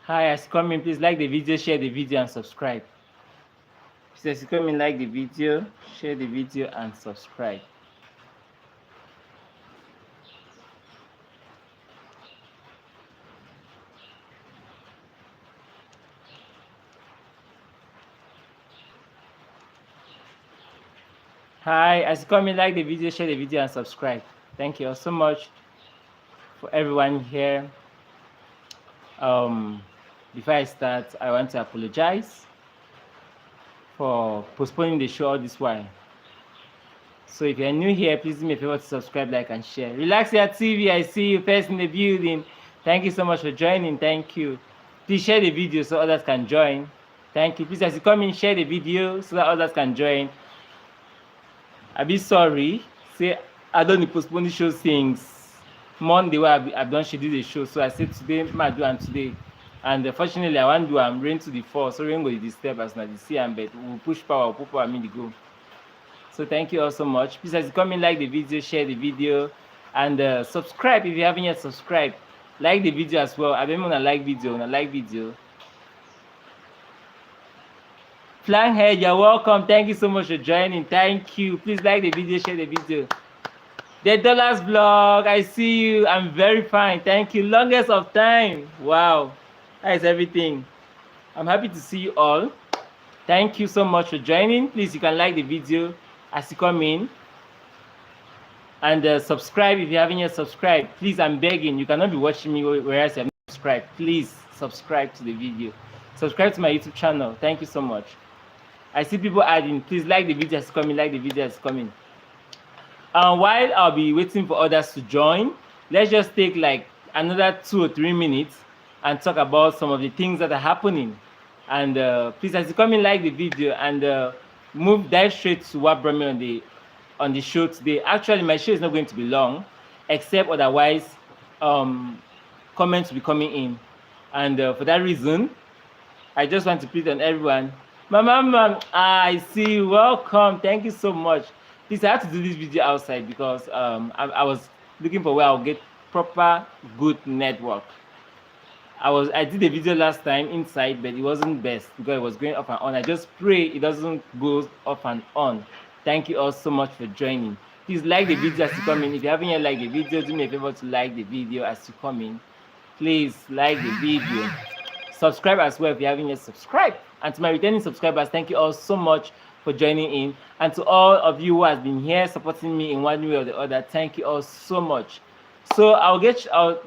Hi, as you come in, please like the video, share the video, and subscribe. Please, as you come in, like the video, share the video, and subscribe. Hi, as you come in, like the video, share the video, and subscribe. Thank you all so much for everyone here. Before I start, I want to apologize for postponing the show all this while. So if you're new here, please do me a favor to subscribe, like, and share. Relax Your TV, I see you first in the building. Thank you so much for joining. Thank you. Please share the video so others can join. Thank you. Please, as you come in, share the video so that others can join. I'll be sorry. Say I don't postpone the show since Monday where I've done schedule the show. So I said today, I do and today. And fortunately, I want to do rain to the 4. So rain go disturb us now. The see and but we'll push power, put power, the go. So thank you all so much. Please, as you come in, like the video, share the video, and subscribe if you haven't yet subscribed. Like the video as well. I don't want to like video. Flying Head, you're welcome. Thank you so much for joining. Thank you. Please like the video, share the video. The Dollars Vlog, I see you. I'm very fine. Thank you. Longest of time. Wow. That is everything. I'm happy to see you all. Thank you so much for joining. Please, you can like the video as you come in. And subscribe if you haven't yet subscribed. Please, I'm begging. You cannot be watching me whereas you have not subscribed. Please subscribe to the video. Subscribe to my YouTube channel. Thank you so much. I see people adding. Please like the video as coming. Like the video as coming. While I'll be waiting for others to join, let's just take like another 2 or 3 minutes and talk about some of the things that are happening. And please, as you come in, like the video and dive straight to what brought me on the show today. Actually, my show is not going to be long, except otherwise, comments will be coming in. And for that reason, I just want to plead on everyone. Mama, I see you. Welcome. Thank you so much. Please, I have to do this video outside because I was looking for where I'll get proper good network. I did the video last time inside, but it wasn't best because it was going off and on. I just pray it doesn't go off and on. Thank you all so much for joining. Please like the video as you come in. If you haven't yet liked the video, do me a favor to like the video as you come in. Please like the video. Subscribe as well if you haven't yet subscribed. And to my returning subscribers, thank you all so much for joining in. And to all of you who has been here supporting me in one way or the other, thank you all so much. So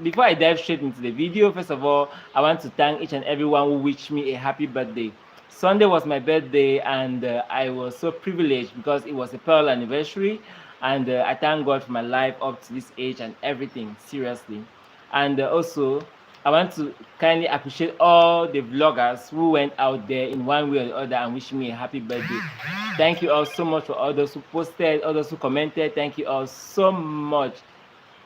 before I dive straight into the video, first of all, I want to thank each and everyone who wished me a happy birthday. Sunday was my birthday, and I was so privileged because it was a pearl anniversary, and I thank God for my life up to this age and everything, seriously. And also, I want to kindly appreciate all the vloggers who went out there in one way or the other and wished me a happy birthday. Thank you all so much for all those who posted, all those who commented. Thank you all so much.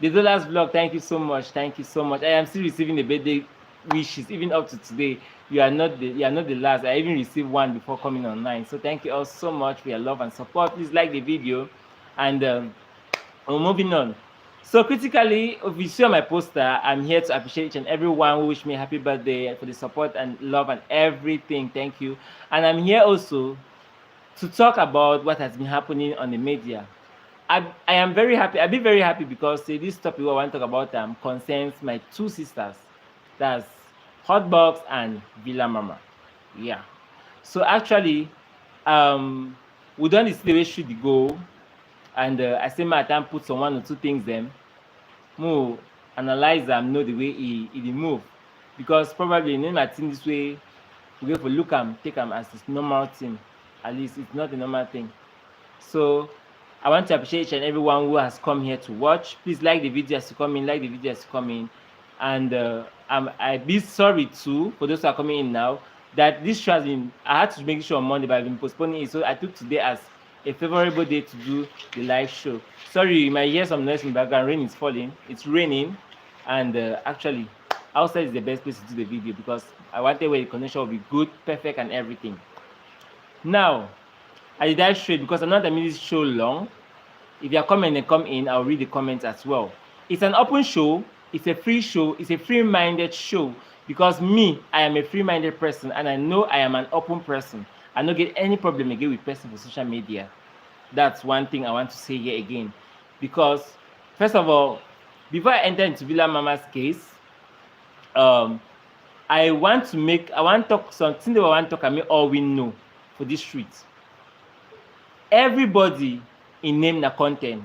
The Dollars Vlog, thank you so much. Thank you so much. I am still receiving the birthday wishes even up to today. You are not the last. I even received one before coming online. So thank you all so much for your love and support. Please like the video, and we're moving on. So critically, if you see on my poster, I'm here to appreciate each and everyone who wished me a happy birthday, for the support and love and everything. Thank you. And I'm here also to talk about what has been happening on the media. I am very happy. I'll be very happy because this topic I want to talk about concerns my 2 sisters. That's Hotbox and Villa Mama. Yeah. So actually, we don't see the way should go. And I say my time put some 1 or 2 things them. More analyze them, know the way he move. Because probably in my team this way, we go for look take them as this normal thing. At least it's not a normal thing. So I want to appreciate each and everyone who has come here to watch. Please like the video as you come in, like the video as you come in. And I'd be sorry too, for those who are coming in now, that this show has been, I had to make sure on Monday, but I've been postponing it. So I took today as a favorable day to do the live show. Sorry, you might hear some noise in the background. Rain is falling. It's raining. And actually, outside is the best place to do the video because I wanted where the connection will be good, perfect, and everything. Now, I dive straight because I'm not making this show long. If you're coming and come in, I'll read the comments as well. It's an open show. It's a free show. It's a free-minded show. Because me, I am a free-minded person, and I know I am an open person. I don't get any problem again with person for social media. That's one thing I want to say here again. Because, first of all, before I enter into Villa Mama's case, I want to talk something that I want to talk about all we know for this street. Everybody in name na content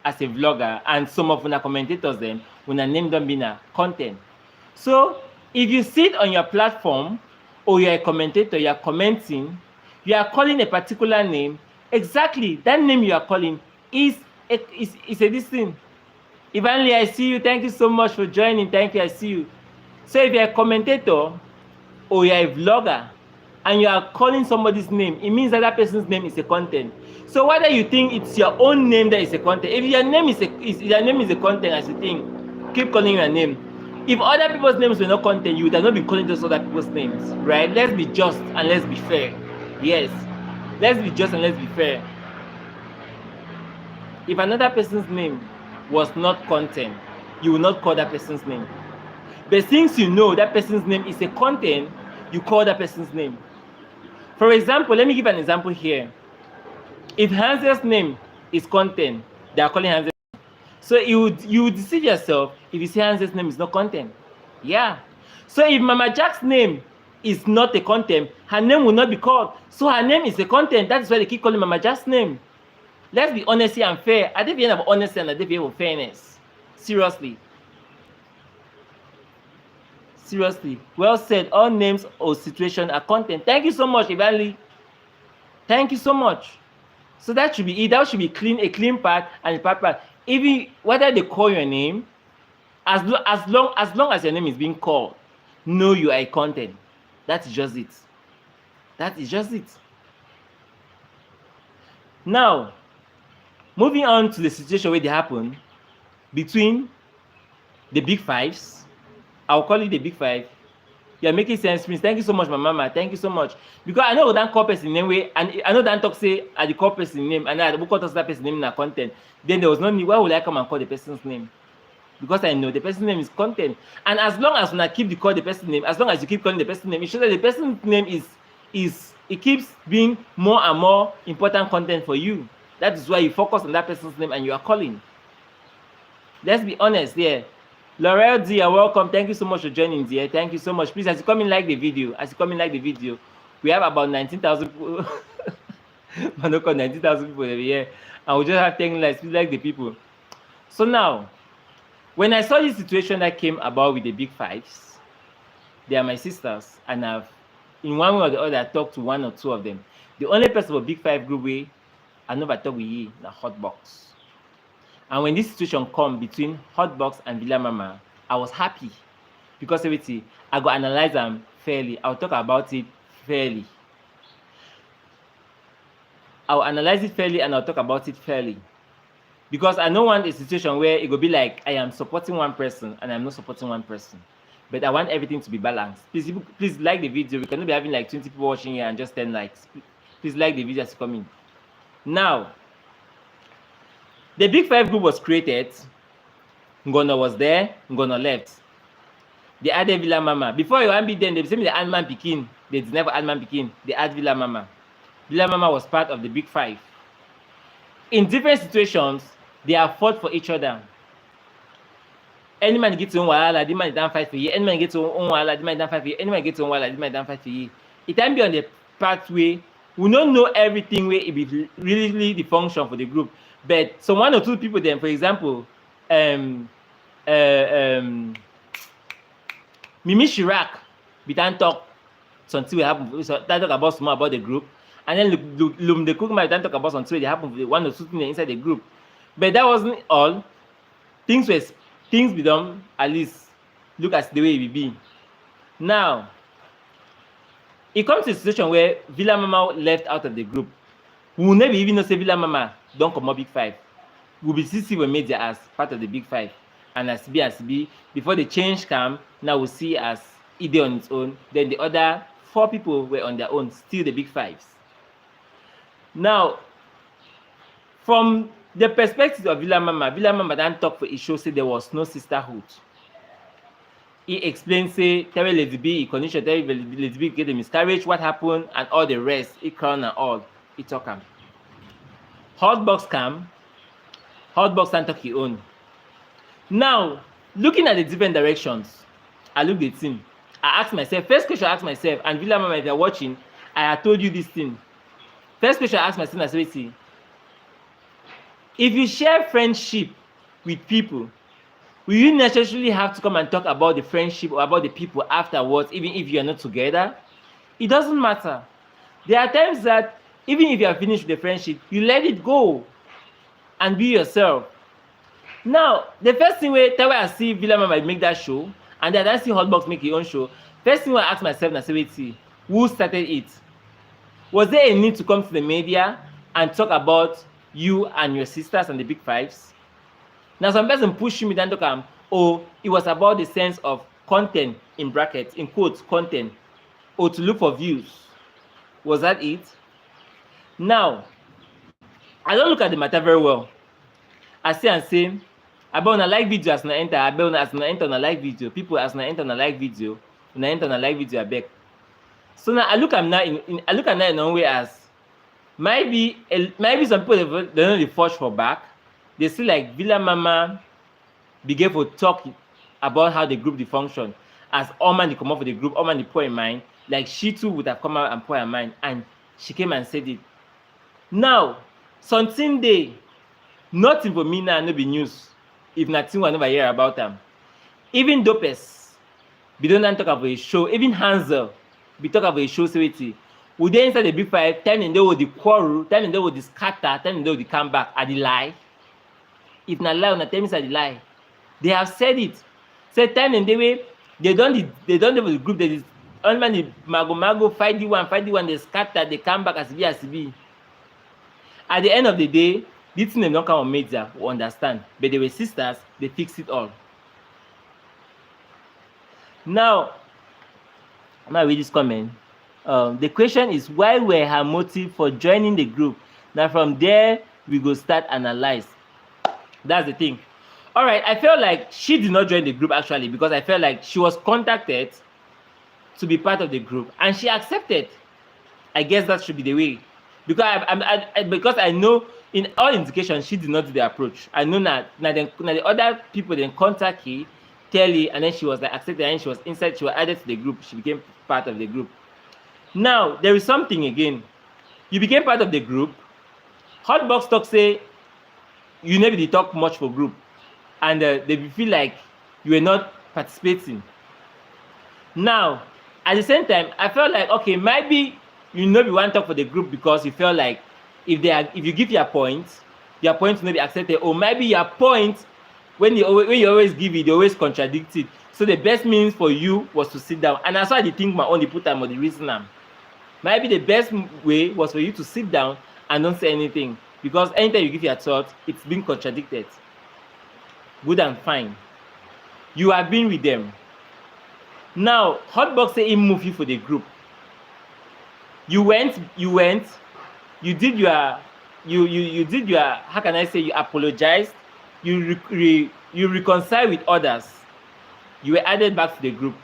as a vlogger, and some of the commentators then when I name them being a content. So if you sit on your platform or you're a commentator, you're commenting, you are calling a particular name, exactly that name you are calling is a this thing. Evanly, I see you. Thank you so much for joining. Thank you. I see you. So if you're a commentator or you're a vlogger and you are calling somebody's name, it means that that person's name is a content. So whether you think it's your own name that is a content, if your name is a content as you think, keep calling your name. If other people's names were not content, you would have not been calling those other people's names, right? Let's be just and let's be fair. Yes, let's be just and let's be fair. If another person's name was not content, you will not call that person's name. But since you know that person's name is a content, you call that person's name. For example, let me give an example here. If Hansel's name is content, they are calling Hansel. So you would deceive yourself if you say Hansel's name is not content. Yeah. So if Mama Jack's name is not a content, her name will not be called. So her name is a content. That's why they keep calling Mama Jack's name. Let's be honest here and fair. I don't have honesty and I don't have fairness. Seriously. Seriously. Well said. All names or situation are content. Thank you so much, Evanly. Thank you so much. So that should be it. That should be clean, a clean part and a part part. Even whether they call your name, as long as your name is being called, know you are a content. That is just it. That is just it. Now, moving on to the situation where they happen between the big fives. I'll call it the big five. You're making sense, Prince. Thank you so much, my mama. Thank you so much. Because I know that call person name way, and I know that talk say at the call person name, and I book out that person name in our content. Then there was no need. Why would I come and call the person's name? Because I know the person's name is content. And as long as when I keep the call the person's name, as long as you keep calling the person's name, it shows that the person's name it keeps being more and more important content for you. That is why you focus on that person's name and you are calling. Let's be honest here. Laurel D, you're welcome. Thank you so much for joining, dear. Thank you so much. Please, as you come in, like the video. We have about 19,000 people. 19,000 people every year. And we just have 10 likes. Please like the people. So now, when I saw this situation that came about with the big fives, they are my sisters, and I've, in one way or the other, I talked to one or two of them. The only person for Big 5 group way I never talk with you, the Hotbox. And when this situation come between Hotbox and Villa Mama, I was happy because everything I go analyze them fairly. I'll talk about it fairly. I'll analyze it fairly and I'll talk about it fairly. Because I don't want a situation where it will be like I am supporting one person and I'm not supporting one person. But I want everything to be balanced. Please like the video. We cannot be having like 20 people watching here and just 10 likes. Please like the video as you come in. Now, the Big 5 group was created. Ngono was there. Ngono left. They added Villa Mama. Before you want be then, they say the Ant-Man Pikin. They did never Ant-Man Pikin. They add Villa Mama. Villa Mama was part of the Big 5. In different situations, they have fought for each other. Any man gets on wala, the man down fight for you. Any man gets on wala, the man down fight for you. Any man gets on wala, the man down fight for you. It can be on the pathway. We don't know everything where it be really the function for the group. But so one or two people then, for example, Mimi Chirac, we can talk something will happen. So that talk about more about the group, and then Lum the cook might talk about something that happen with one or two things inside the group. But that wasn't all. Things be done, at least look at the way it will be. Now, it comes to a situation where Villa Mama left out of the group. We will never even know say Villa Mama don't come up Big 5. We'll be see we made as part of the Big 5. And as B, before the change come, now we'll see as Ide on its own. Then the other 4 people were on their own, still the Big 5s. Now, from the perspective of Villa Mama don't talk for it shows say there was no sisterhood. He explains, say, tell Lady B, he condition, tell Lady B get a miscarriage, what happened, and all the rest. He crown and all. He talk him. Hotbox cam. Hotbox and talk his own. Now, looking at the different directions, I look the thing. I ask myself, first question I ask myself, and Villa Mama, if you're watching, I had told you this thing. First question I ask myself, I say, if you share friendship with people, will you necessarily have to come and talk about the friendship or about the people afterwards, even if you are not together? It doesn't matter. There are times that even if you are finished with the friendship, you let it go and be yourself. Now, the first thing where I see Villa Mama make that show, and then I see Hotbox make his own show, first thing I ask myself, I say, who started it? Was there a need to come to the media and talk about you and your sisters and the Big Fives? Now, some person push me down to come, oh, it was about the sense of content, in brackets, in quotes, content, or to look for views. Was that it? Now, I don't look at the matter very well. I say and say, I bet on a like video as na enter, I bet on as na enter on a like video, people as na enter on a like video, when I enter on a like video, I beg. So now I look at now in a way as maybe some people they know the forge for back. They see like Villa Mama begin to talk about how the group the function. As Oman they come up with the group, Oman they pour in mind, like she too would have come out and pour in mind, and she came and said it. Now, something day, nothing for me now no be news. If nothing will never hear about them. Even Dopes, we don't talk about a show, even Hansel. We talk about a show severity. Would they inside the Big 5, telling them with the quarrel, telling them with the scatter, telling them with the comeback, are the lie? If not lie, not tell me it's the lie. They have said it. Say time and the way they don't have the group that is only the mago fight the one, they scatter, they come back as be. At the end of the day, this thing don't come on media, we understand. But they were sisters, they fix it all. Now read this comment. The question is, why were her motive for joining the group? Now from there, we go start analyze. That's the thing. All right, I felt like she did not join the group actually because I felt like she was contacted to be part of the group and she accepted. I guess that should be the way. Because I know in all indications she did not do the approach. I know that the other people then contact her, tell her, and then she was like accepted and she was inside, she was added to the group, she became part of the group. Now, there is something again. You became part of the group. Hotbox talk say you never did talk much for group. And they feel like you were not participating. Now, at the same time, I felt like, okay, maybe you know you want to talk for the group because you feel like if you give your point will not be accepted, or maybe your point, when you always give it, they always contradict it. So the best means for you was to sit down. And that's why I think my only put time on the reason. Maybe the best way was for you to sit down and don't say anything. Because anytime you give your thought, it's being contradicted. Good and fine. You have been with them. Now, Hotbox say he move you for the group. You went, you did your, how can I say, you apologized, you reconcile with others. You were added back to the group.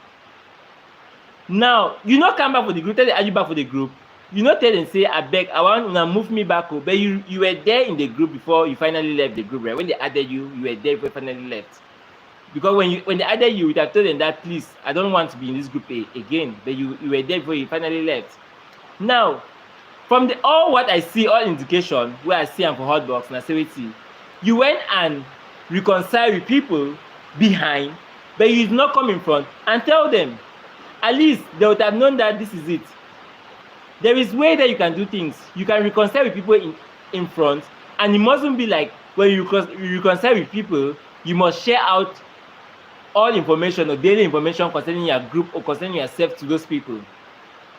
Now, you not come back for the group, tell them add you back for the group. You not tell them say, I beg, I want to move me back, but you were there in the group before you finally left the group, right? When they added you, you were there before you finally left. Because when they added you, you would have told them that, please, I don't want to be in this group again, but you were there before you finally left. Now, from all what I see, all indication, where I see them for Hotbox, and I say, wait, see, you went and reconcile with people behind, but you did not come in front and tell them. At least they would have known that this is it. There is way that you can do things. You can reconcile with people in front, and it mustn't be like when you reconcile with people, you must share out all information or daily information concerning your group or concerning yourself to those people.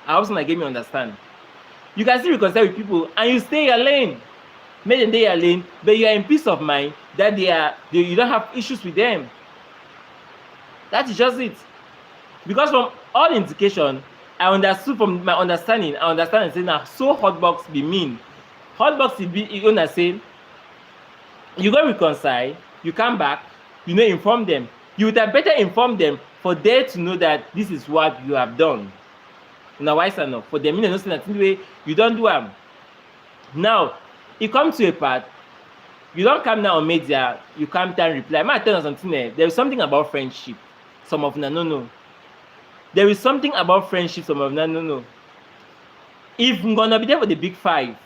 I hope somebody get me understand. You can still reconcile with people and you stay your lane. Make them stay your lane, but you are in peace of mind that you don't have issues with them. That is just it. Because from all indication, I understood from my understanding, I understand and say now, so Hotbox be mean. Hotbox is gonna say, you go reconcile, you come back, you know, inform them. You would have better informed them for them to know that this is what you have done. Now, wise enough for them, know that the way you don't do them. Now, it comes to a part, you don't come now on media, you come down reply. I tell you something there. There is something about friendship. Some of them no. There is something about friendship, some of them no. If I'm gonna be there for the big five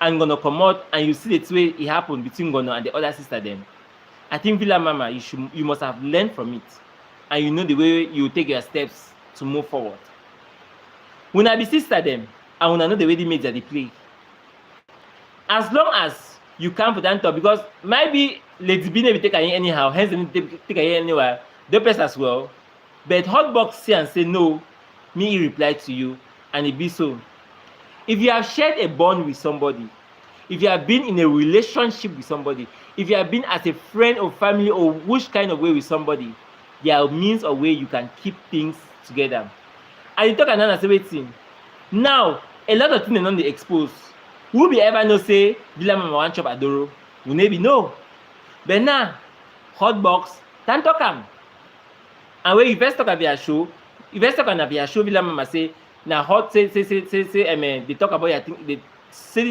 and gonna come out and you see the way it happened between Gono and the other sister then, I think Villa Mama, you must have learned from it. And you know the way you take your steps to move forward. When I be sister them, and when I know the way the media they play. As long as you come for that talk, because maybe Lady B never take a year anyhow, hence they take a year anywhere, the best as well. But Hotbox say and say no, me reply to you, and it be so. If you have shared a bond with somebody, if you have been in a relationship with somebody, if you have been as a friend or family or which kind of way with somebody, there are means or way you can keep things together. And you talk another say waiting. Now, a lot of things are not exposed. Who be ever know say Villa Mama want chop Adoro? We maybe no. But now, Hotbox, can talk am. And when you first talk about your show, Villa Mama say, now hot say they talk about your thing, they said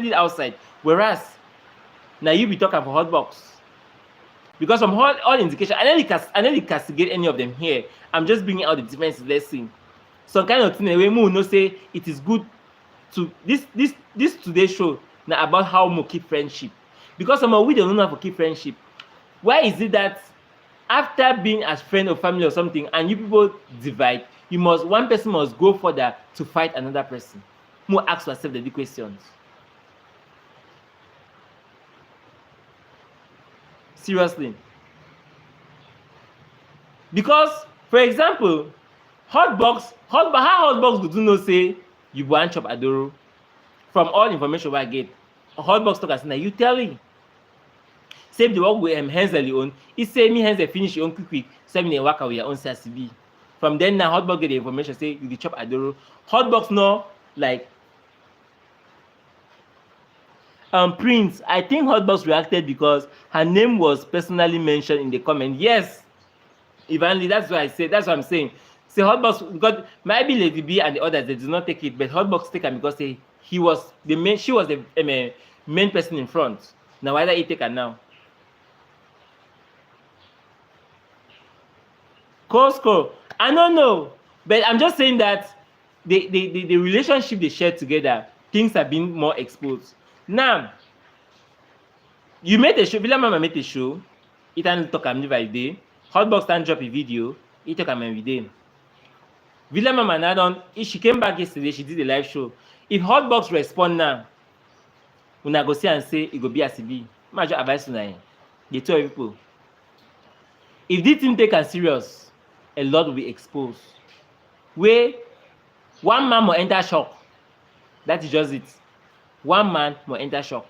it outside. Whereas now you be talking for Hotbox. Because from all indication, I don't castigate any of them here. I'm just bringing out the differences. Let's see. Some kind of thing way more no say it is good to this today's show now about how we keep friendship. Because some of we don't know how to keep friendship. Why is it that after being as friend or family or something and you people divide, one person must go further to fight another person? More ask yourself the questions. Seriously. Because, for example, how Hotbox would you know say you want chop Adoro? From all information I get, Hotbox talk as now you tell me. Same the work with Hensel own. He say me Hensel finish your own quick. Same me work with your own CCB. From then now Hotbox get the information say you chop Adoro. Hotbox no like Prince, I think Hotbox reacted because her name was personally mentioned in the comment. Yes, Evanly, that's what I said. That's what I'm saying. Say Hotbox, because maybe Lady B and the others they did not take it, but Hotbox take her because she was the main person in front. Now why did he take her now? Costco, I don't know, but I'm just saying that the relationship they share together, things have been more exposed. Now, you made a show, Villa Mama made a show, it and talk every day. Hotbox and drop a video, it talk every day. Villa Mama now done, if she came back yesterday, she did a live show. If Hotbox respond now, when I go see and say it go be as it be, I just advise tonight. They tell people. If this team take us serious, a lot will be exposed. Where one man will enter shock. That is just it. One man will enter shock.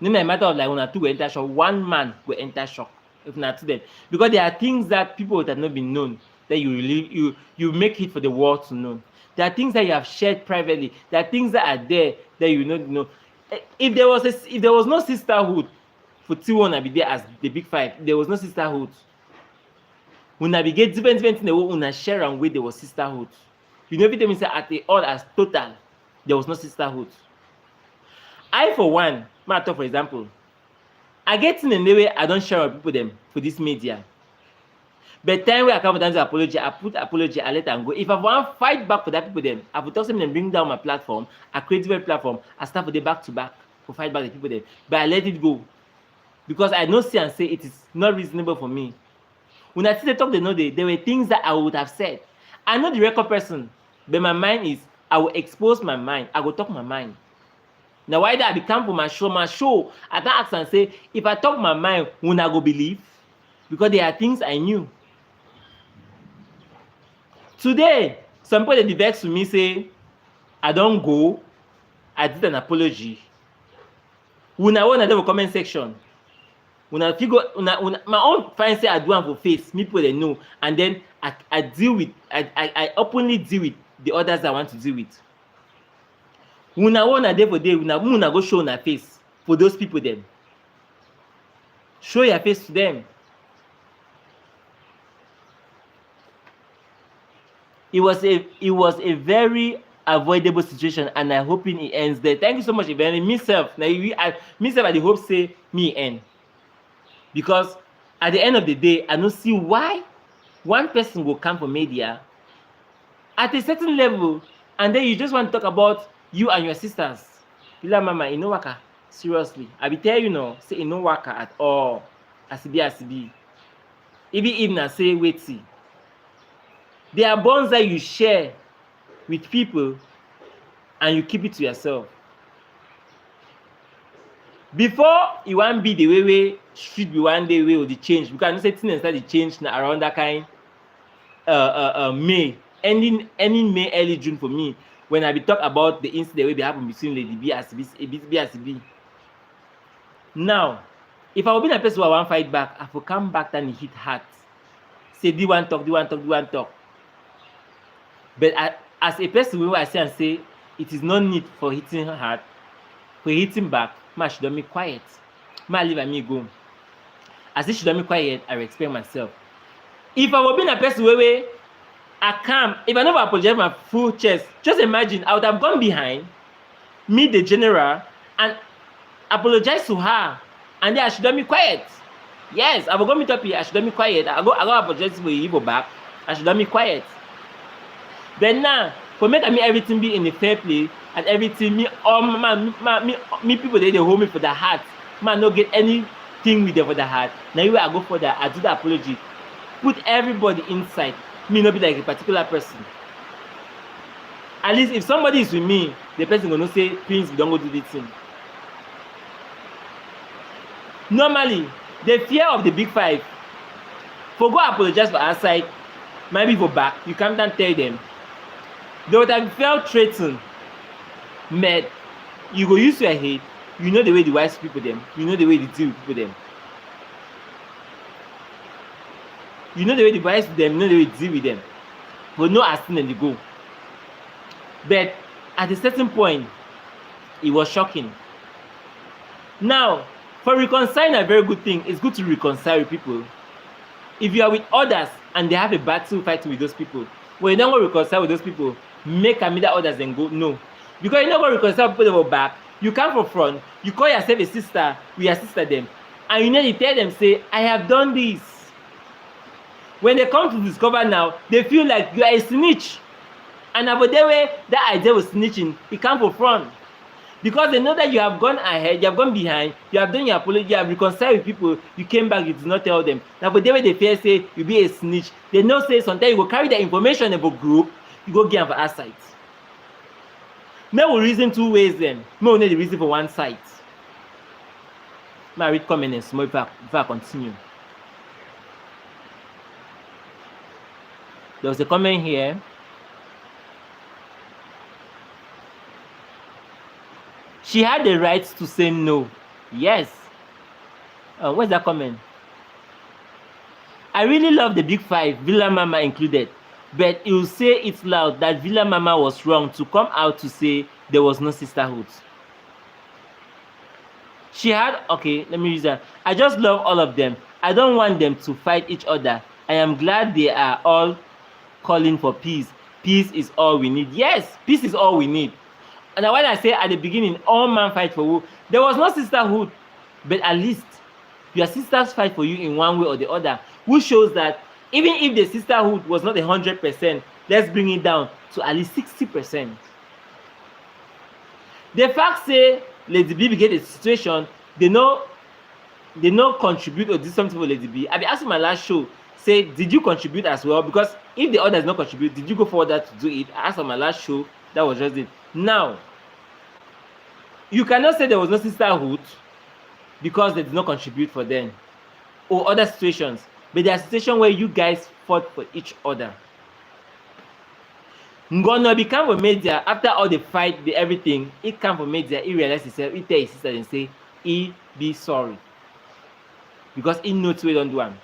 No matter of like when two will enter shock, one man will enter shock. If not to them, because there are things that people that have not been known that you make it for the world to know. There are things that you have shared privately. There are things that are there that you don't know. If there was no sisterhood for T1 and be there as the Big Five, there was no sisterhood. When I get different in the world, when I share and way there was sisterhood. You know, every time you say at the all as total, there was no sisterhood. I, for one, matter for example, I get in the way I don't share with people them for this media. But time where I come down to apology, I put apology, I let them go. If I want to fight back for that people them, I will tell them and bring down my platform, I create a platform, I start for the back to back to fight back the people them. But I let it go. Because I know see and say it is not reasonable for me. When I see the talk, they know there were things that I would have said. I'm not the record person, but my mind is, I will expose my mind. I will talk my mind. Now, why did I become for my show, I can ask and say, if I talk my mind, will I go believe? Because there are things I knew. Today, some people they vex to me say, I don't go, I did an apology. When I want to comment section, when I figure, my own fine say I do one for face, me people they know, and then I deal with, I openly deal with the others I want to deal with. When I want a day for day, when I go show on face for those people then. Show your face to them. It was a very avoidable situation, and I hoping it ends there. Thank you so much, Even. Myself, now myself, I dey hope say me end, because at the end of the day, I don't see why one person will come for media at a certain level, and then you just want to talk about you and your sisters. Villa Mama, no waka. Seriously, I be tell you now, say no waka at all. As it be. Even I say wait see. There are bonds that you share with people and you keep it to yourself. Before you want be the way should be one day way or the change, because I know say things start the change now around that kind May, ending May, early June for me, when I be talk about the incident wey be happen between Lady B as B. Now, if I will be a person who I want fight back, I will come back and hit hard. Say do one talk. But as a person who I say and say it is no need for hitting hard, for hitting back, ma should me quiet. Ma leave and me go. As if she me quiet, I respect myself. If I will be a person where I come, if I never apologize my full chest, just imagine I would have gone behind, meet the general, and apologize to her, and then I should me quiet. Yes, I will go meet up here, I should me quiet. I go apologize for you back, I should me quiet. Then now, for make me everything be in a fair play, and everything me people they hold me for the heart. Man, no get anything with them for the heart. Now you I go for that, I do the apology. Put everybody inside. Me not be like a particular person. At least if somebody is with me, the person gonna say, please don't go do this thing. Normally, the fear of the Big 5, for go apologize for outside, maybe for back, you come down tell them. They would have felt threatened, mad. You go use your head, you know the way the wise people them, you know the way they deal with people them. You know the way the wise them, you know the way they deal with them. But no asking them to go. But at a certain point, it was shocking. Now, for reconciling a very good thing, it's good to reconcile with people. If you are with others and they have a battle fighting with those people, when you don't go reconcile with those people, make a media others and go, no. Because you don't go reconcile with people that back, you come from front, you call yourself a sister, we assist them. And you need to tell them, say, I have done this. When they come to discover now, they feel like you are a snitch. And about the way that idea was snitching, it comes from front. Because they know that you have gone ahead, you have gone behind, you have done your apology, you have reconciled with people, you came back, you did not tell them. Now, but the way they fear say you be a snitch, they know say sometimes you go carry the information of a group, you go get on for our side. May we reason two ways then. May we need the reason for one side. May I read comment and small before I continue. There was a comment here. She had the right to say no. Yes. Where's that comment? I really love the Big 5, Villa Mama included. But you say it loud that Villa Mama was wrong to come out to say there was no sisterhood. She had, okay, let me use that. I just love all of them. I don't want them to fight each other. I am glad they are all calling for peace. Peace is all we need. Yes, peace is all we need. And when I say at the beginning, all men fight for you, there was no sisterhood. But at least your sisters fight for you in one way or the other, which shows that even if the sisterhood was not 100%, let's bring it down to at least 60%. The fact say Lady B get a situation, they no contribute or do something for Lady B. I be asking my last show, say, did you contribute as well? Because if the others not contribute, did you go further to do it? I asked on my last show, that was just it. Now, you cannot say there was no sisterhood because they did not contribute for them or other situations. But there are situations where you guys fought for each other. Ngono become a media after all the fight, the everything. It come from media. He realized himself. He tell his sister and say, he be sorry because he knows we don't do one.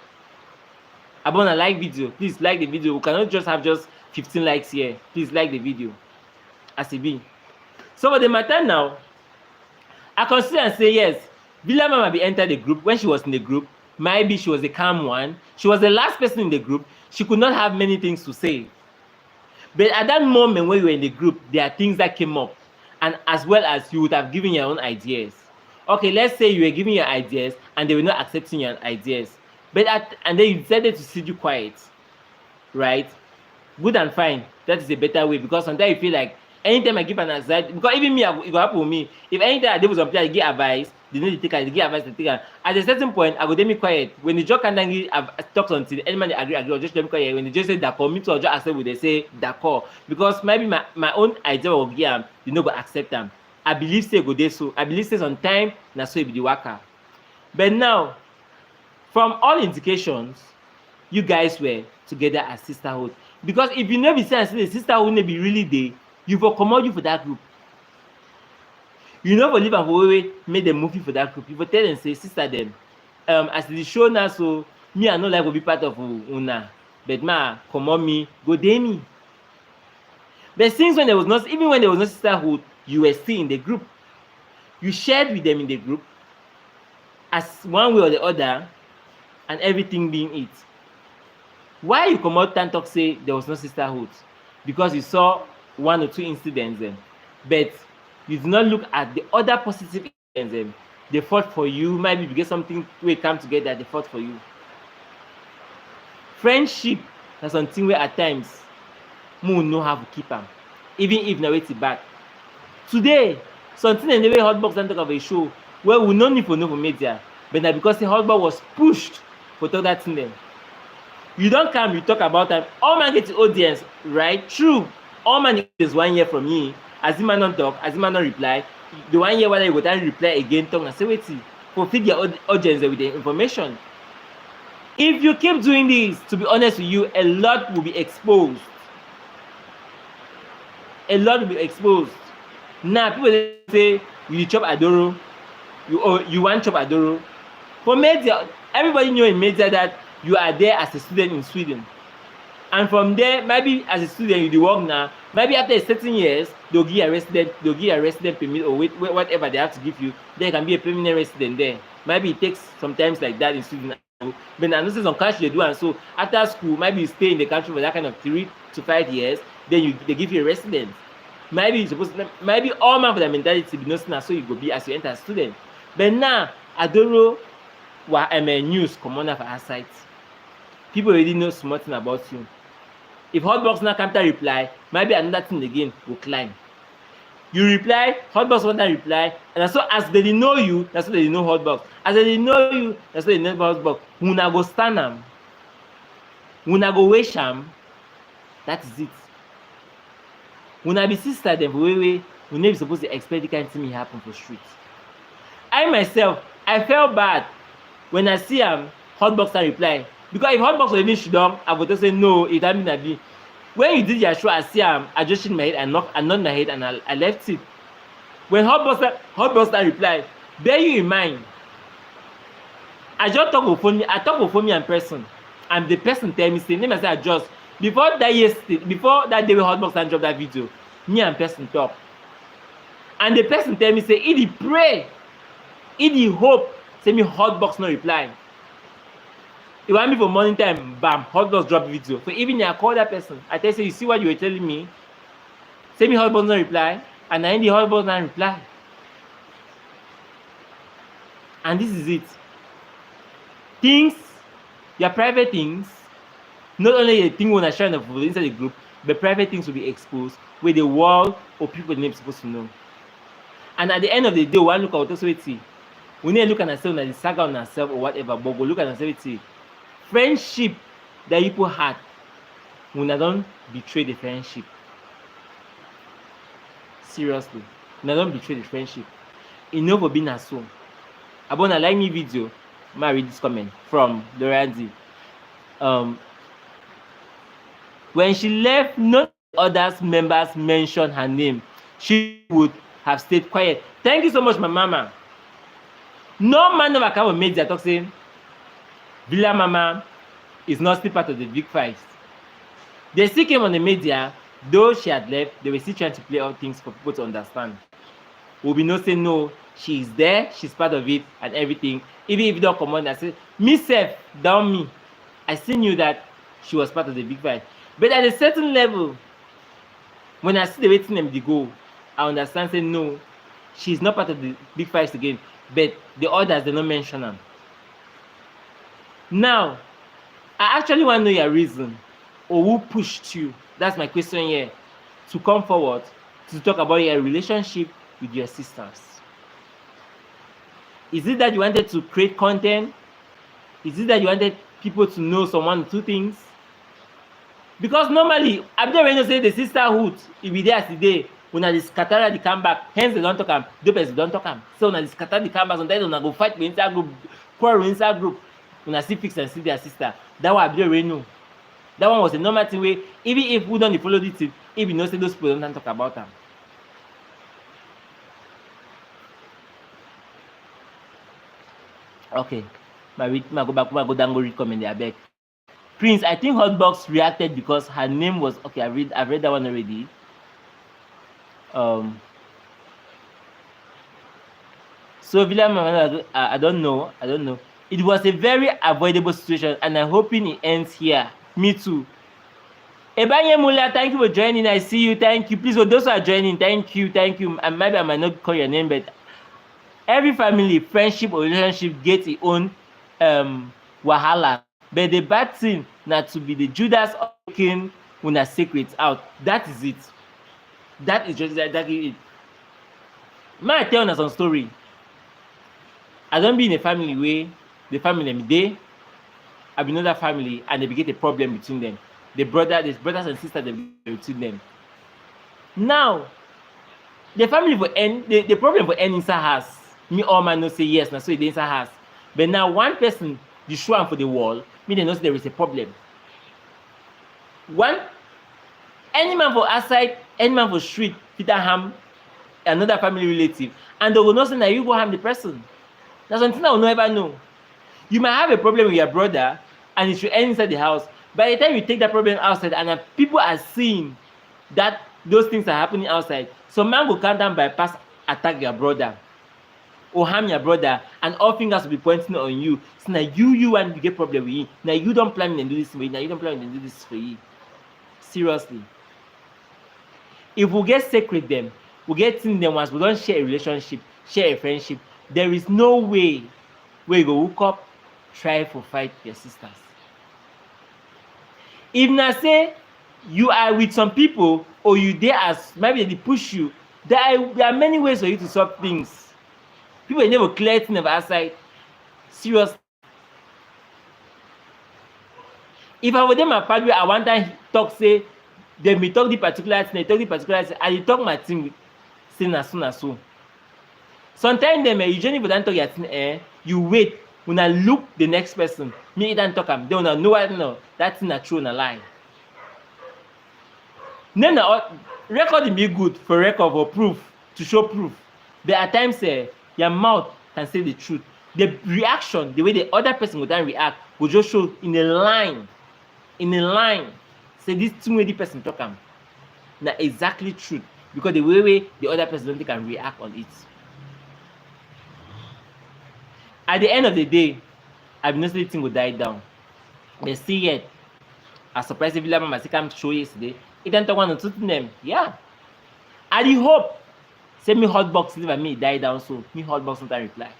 I want to like video. Please like the video. We cannot just have 15 likes here. Please like the video. As it be. So for the matter now, I consider and say yes. Villa Mama be entered the group when she was in the group. Maybe she was the calm one. She was the last person in the group. She could not have many things to say. But at that moment when you were in the group, there are things that came up, and as well as you would have given your own ideas. Okay, let's say you were giving your ideas and they were not accepting your ideas, but and then you decided to sit you quiet, right? Good and fine. That is a better way, because sometimes you feel like anytime I give an advice, because even me, it go happen with me. If anytime I deal with something, I give advice, they know they take it, they give advice, they take it. At a certain point, I go dey me quiet. When the judge can then talk until any man agree, or just let me quiet. When the judge say d'accord, me too, I just accept what they say d'accord, because maybe my own idea will give them, they no go accept them. I believe say go dey so. I believe say sometime na so it be the waka. But now, from all indications, you guys were together as sisterhood. Because if you no be say the sisterhood no be really dey, you for comot you for that group. You no for leave am for way make dem move you for that group. You for tell dem say sister dem, as e dey show now, so me I no like to be part of una, but ma comot me go dey me. But since when there was not, even when there was no sisterhood, you were still in the group. You shared with them in the group as one way or the other, and everything being it. Why you come out and talk say there was no sisterhood? Because you saw one or two incidents then, but you do not look at the other positive incidents then. They fought for you. Maybe you get something we come together, they fought for you. Friendship na something where at times we know how to keep them, even if na wait back. Today, something in the way Hotbox and talk of a show where we no need for no for media, but na because the Hotbox was pushed for talk that thing then. You don't come, you talk about them. All man get the audience, right? True. All man is 1 year from me. As the man don't talk, as the man don't reply, the 1 year whether you go down reply again, talk and say wait, fulfill your audience with the information. If you keep doing this, to be honest with you, a lot will be exposed. A lot will be exposed. Now people say you chop adoro, you want chop adoro. For media, everybody know in media that you are there as a student in Sweden, and from there maybe as a student you dey work now. Maybe after a certain years they'll give you a resident permit or whatever they have to give you. There can be a permanent resident there. Maybe it takes sometimes like that in Sweden. But I know some country they do, and so after school maybe you stay in the country for that kind of 3 to 5 years. Then they give you a residence. Maybe all man for their mentality be nothing, so you go be as you enter as student. But now I don't know what news come on for our site. People already know something about you. If Hotbox now can't reply, maybe another thing again will climb. You reply, Hotbox won't reply, and so as they didn't know you, that's what they know Hotbox. As they didn't know you, that's what they know Hotbox. Una go stand am, una go wish am. That is it. Una be sister them way we never supposed to expect the kind of thing happen for street. I myself, I felt bad when I see Hotbox and reply. Because if Hotbox was even down, I would just say no, it had been be. When you did your show, I see I just shake my head and nod my head and I left it. When Hotbox replied, bear you in mind, I just talk with me in person, and the person tell me say, name I say I just before that day when Hotbox and drop that video, me and person talk. And the person tell me say, he pray, he hope, say me Hotbox no reply. It want me for morning time, bam, Hotbox drop video. So even I call that person, I tell you see what you were telling me? Say me Hotbox no reply, and I in the Hotbox no reply. And this is it. Things, your private things, not only the thing when I share inside the group, but private things will be exposed where the world or people are supposed to know. And at the end of the day, we look at what we need to look at ourselves, like the saga on ourselves or whatever, but we look at ourselves. Friendship that people had, when I don't betray the friendship. Seriously, when I don't betray the friendship. Enough of being so. I want to like me video. I read this comment from Lorenzi. When she left, none of the others members mentioned her name. She would have stayed quiet. Thank you so much, my mama. No man never come with media talk saying Villa Mama is not still part of the Big 5. They still came on the media, though she had left, they were still trying to play out things for people to understand. We'll be not saying no, she is there, she's part of it and everything. Even if you don't come on and say, me self, down me, I still knew that she was part of the Big 5. But at a certain level, When I see the waiting them they go, I understand say no, she's not part of the big fives again, but the others they not mention them. Now, I actually want to know your reason or who pushed you. That's my question here. To come forward to talk about your relationship with your sisters. Is it that you wanted to create content? Is it that you wanted people to know some 1 or 2 things? Because normally, I'm there when you say the sisterhood, if be there as the day, when I scatter the comeback, hence they don't talk them, the person don't talk them. So when I scatter the comeback, sometimes when I go fight the inside group, quarrel inside group, when I see fix and see their sister, that one I be know. That one was a normal thing way, even if we don't follow this, if you know say those people don't talk about them. Okay, my go back, go down, go read comment there, I beg. Prince, I think Hotbox reacted because her name was okay. I've read that one already. So William, I don't know. It was a very avoidable situation, and I'm hoping it ends here. Me too. Ebanye Mula, thank you for joining. I see you. Thank you. Please, for those who are joining, thank you. And maybe I might not call your name, but every family, friendship or relationship gets its own wahala. But the bad thing not to be the Judas making una secrets out. That is it. That is just that it. May I tell you some story? I don't be in a family where the family they have another family and they get a problem between them. The brothers and sisters between them. Now, the family for end the problem for end inside house. Me all man no say yes, now so it inside house. But now one person the show am for the wall, me they know there is a problem. Any man for outside, any man for street, Peter harm another family relative, and they will not say that you go harm the person. That's something I will never know. You might have a problem with your brother, and it should end inside the house. By the time you take that problem outside, and people are seeing that those things are happening outside, some man will come down bypass, attack your brother, or harm your brother, and all fingers will be pointing on you. So now you want to get problem with you. Now you don't plan to do this for you. Now you don't plan to do this for you. Seriously. If we get sacred them, we get in them once we don't share a relationship, share a friendship, there is no way where you go hook up, try to fight your sisters. If now say you are with some people or you there as maybe they push you, there are many ways for you to solve things. People never clear things outside. Seriously. If I were them my partner, I want to talk say they may talk the particular thing, I talk my thing say na so. Sometimes them usually if you don't talk your thing, you wait when I look the next person, me don't talk them, they will know what no, that's not true and a lie. Then recording be good for record or proof, to show proof. But at times your mouth can say the truth. The reaction, the way the other person will then react, will just show in a line. Say this thing where the person talk am. Now exactly truth. Because the way the other person don't think can react on it. At the end of the day, I've noticed the thing will die down. But see yet, as surprised if Mama come show yesterday, it didn't talk one or two to them. Yeah. I hope say me hotbox leave me die down so me hotbox not reply.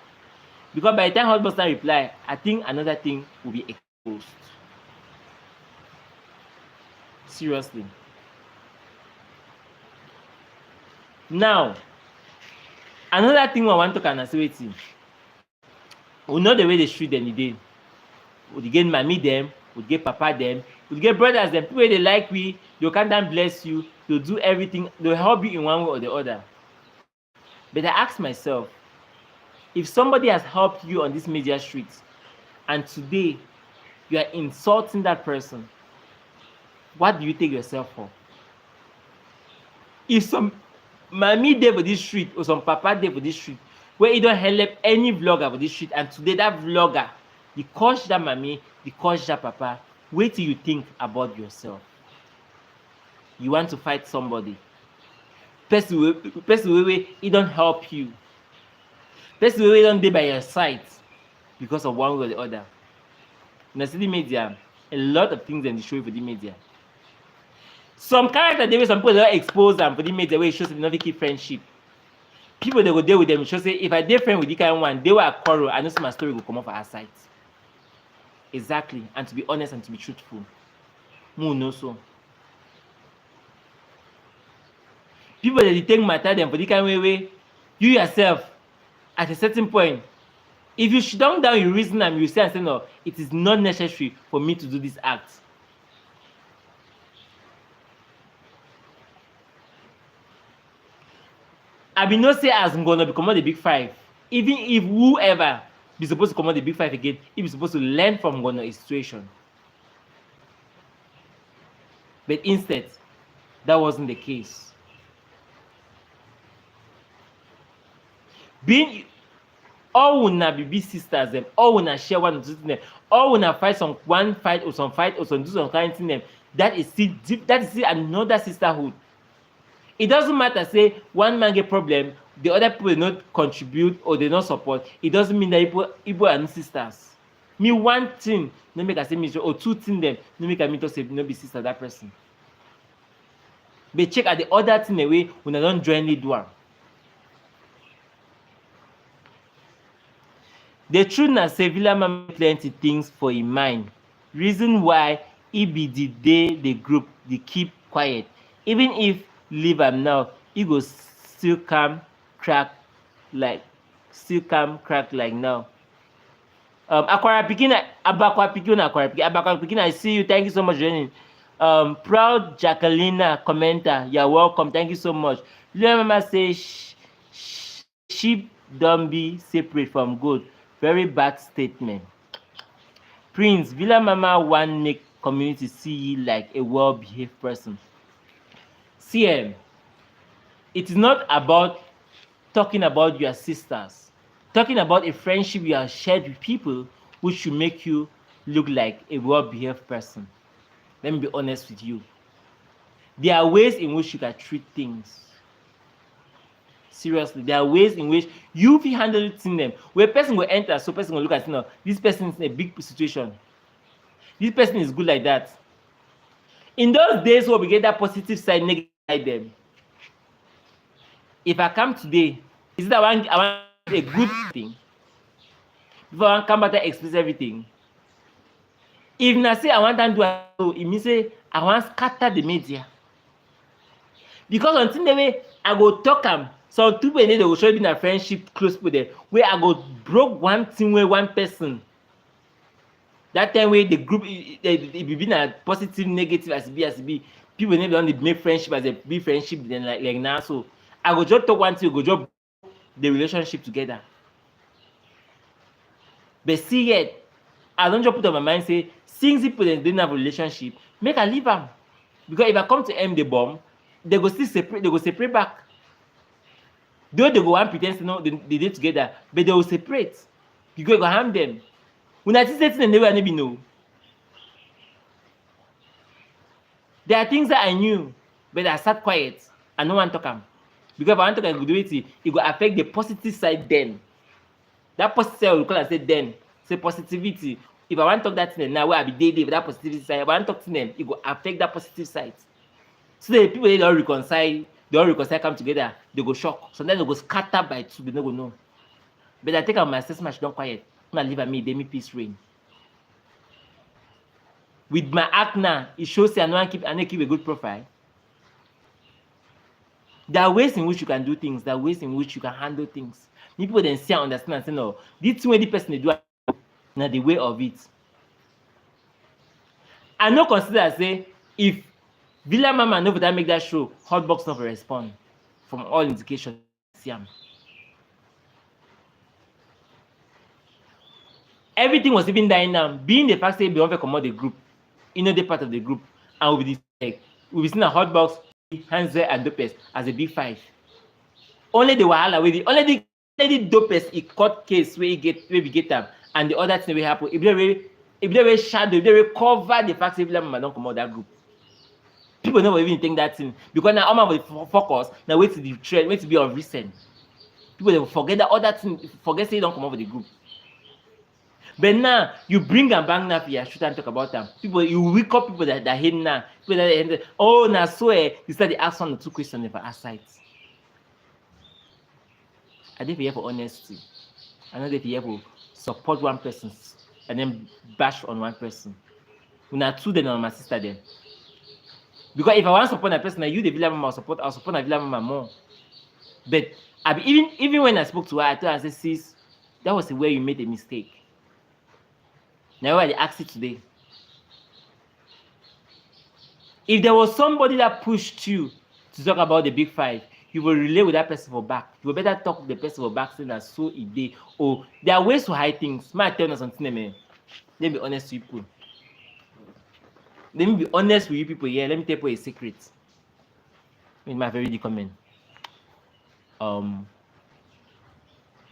Because by the time hotbox not reply, I think another thing will be exposed. Seriously. Now, another thing I want to kind of say with you. We know the way they treat them today. We get mommy them, we get papa them, we get brothers them. People they like we, they can't then bless you, they'll do everything, they'll help you in one way or the other. But I ask myself, if somebody has helped you on this media streets, and today you are insulting that person, what do you take yourself for? If some mommy there for this street or some papa there for this street, where you don't help any vlogger for this street, and today that vlogger, the coach that mommy, the coach that papa, wait till you think about yourself. You want to fight somebody. Person way it don't help you. Person way don't be by your side because of one way or the other. In the city media, a lot of things in the show for the media. Some character dey wey some people don expose am for the mate wey show say dem no fit keep friendship. People dey go dey with dem show say if I dey friend with the kind one, dey wey I quarrel, I know say my story go comot for her side. Exactly, and to be honest and to be truthful. Who know so? People dey take matter dem for the kind way wey you yourself at a certain point, if you sit down, you reason am, you say and say no, it is not necessary for me to do this act. I be know say as I'm gonna be comot the big five, even if whoever be supposed to comot the big five again, he be supposed to learn from Gonna situation. But instead, that wasn't the case. Being all una be big sisters them, all una share one of them, all una fight some one fight or some do some kind of thing them. That is still deep, that is still another sisterhood. It doesn't matter say one man get problem, the other people not contribute or they not support. It doesn't mean that people are not sisters. Me one thing no make I say me or two things them no make I me to say no be sister that person. But check at the other thing the way when I don't jointly do one. The truth na say Villa Mama plenty things for in mind. Reason why he be the day the group they keep quiet. Even if leave am now, he go still come crack like now. Aquara Pikin, I see you. Thank you so much, Jenny. Proud Jacquelina commenter, you're welcome. Thank you so much. Villa Mama say sheep don't be separate from goat. Very bad statement. Prince, Villa Mama want make community see you like a well-behaved person. See, it is not about talking about your sisters. Talking about a friendship you have shared with people which should make you look like a well-behaved person. Let me be honest with you. There are ways in which you can treat things. Seriously, there are ways in which you will handle them. Where person will enter, so person will look at, this person is in a big situation. This person is good like that. In those days where we get that positive side, negative side them. If I come today, is it I want a good thing? If I want to come back to express everything. If I say I want to do it, it means say I want to scatter the media. Because until the way I go talk them, so people in they will show you a friendship close with them, where I go broke one thing with one person. That time where the group it be been a positive, negative as be. People never don't make friendship as a big friendship then like now. So I go just talk one thing, go just the relationship together. But see yet, I don't just put on my mind say, since people didn't have a relationship, make I leave them. Because if I come to end the bomb, they go still separate, they go separate back. Though they go and pretend to know they did together, but they will separate. You go harm them. When I see something they never know. There are things that I knew, but I sat quiet and no one talk them. Because if I want to talk, I go do it, it will affect the positive side then. That positive side will call and say then. Say positivity. If I want to talk that to them now, where I be daily with that positivity side, if I want to talk to them, it will affect that positive side. So the people they don't reconcile, come together, they go shock. Sometimes they go scatter by two, they don't go know. But I take out my assessment, don't quiet. I'm not leave at me, they me peace reign. With my act now, it shows I know keep a good profile. There are ways in which you can do things, there are ways in which you can handle things. People then see and understand and say, no, this way the person they do now the way of it. I no consider say if Villa Mama know that make that show, Hotbox not respond from all indications. Everything was even dying now. Being the fact that we don't come out the group, the part of the group, and we'll be seeing a Hotbox, Hanser and Dopest as a big five. Only the wahala with the only the Dopest a court case where we get them, and the other thing will happen. If they were shadow, if they will cover the fact that Villa Mama don't come out that group. People never even think that thing because now all my focus now wait to the trend, wait to be on recent. People they will forget that other thing, forget say don't come over the group. But now you bring them back now for your shoot and talk about them. People, you wake up people that hate now. People that hate, oh now swear you start to ask 1 or 2 questions for our site. I think we have for honesty. I know that you have to support one person and then bash on one person. When I two then on my sister then. Because if I want to support a person, you the villa mama I'll support a villa mama more. But even when I spoke to her, I told her, I said, sis, that was the way you made a mistake. Now I asked it today. If there was somebody that pushed you to talk about the Big 5, you will relay with that person for back. You will better talk to the person for back saying that so if they, oh, there are ways to hide things. Might tell us something, man. Let me be honest with you. Let me be honest with you people here. Let me tell you a secret. In my very comment.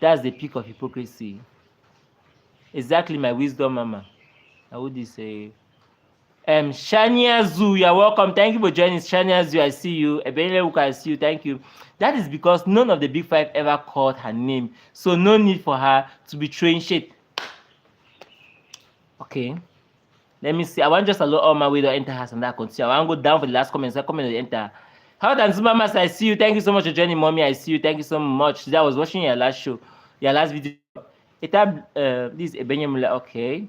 That's the peak of hypocrisy. Exactly my wisdom, mama. I would say. Shania Zoo, you're welcome. Thank you for joining. Shania Zoo, I see you. Ebele, I see you. Thank you. That is because none of the Big 5 ever called her name. So no need for her to be throwing shit. Okay. Let me see. I want just allow all my way to enter her and that continue. I want to go down for the last comment. So comment to enter. How dance, mama? I see you. Thank you so much for joining, mommy. I see you. Thank you so much. Today I was watching your last show, your last video. This Ebenyemula. Okay.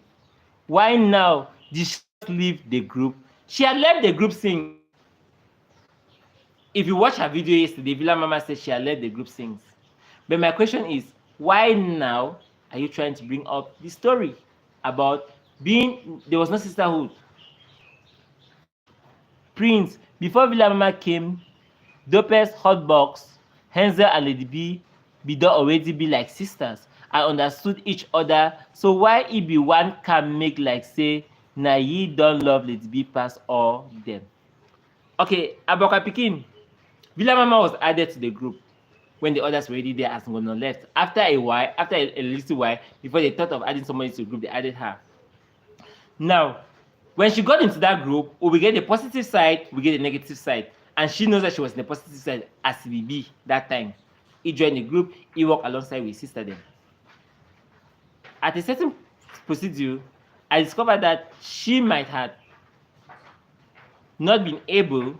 Why now did she leave the group? She had left the group since. If you watch her video yesterday, Villa Mama said she had left the group since. But my question is, why now are you trying to bring up the story about there was no sisterhood? Prince, before Villa Mama came, Dopes, Hotbox, Henzel and Lady B don't already be like sisters and understood each other. So why it be one can make like say na ye don't love Lady B pass all them? Okay, Aboka Pikin, Villa Mama was added to the group when the others were already there as Ngono left. After a while, after a little while, before they thought of adding somebody to the group, they added her. Now, when she got into that group, we get the positive side, we get the negative side. And she knows that she was in the positive side as BB that time. He joined the group, he worked alongside with sister then. At a certain procedure, I discovered that she might have not been able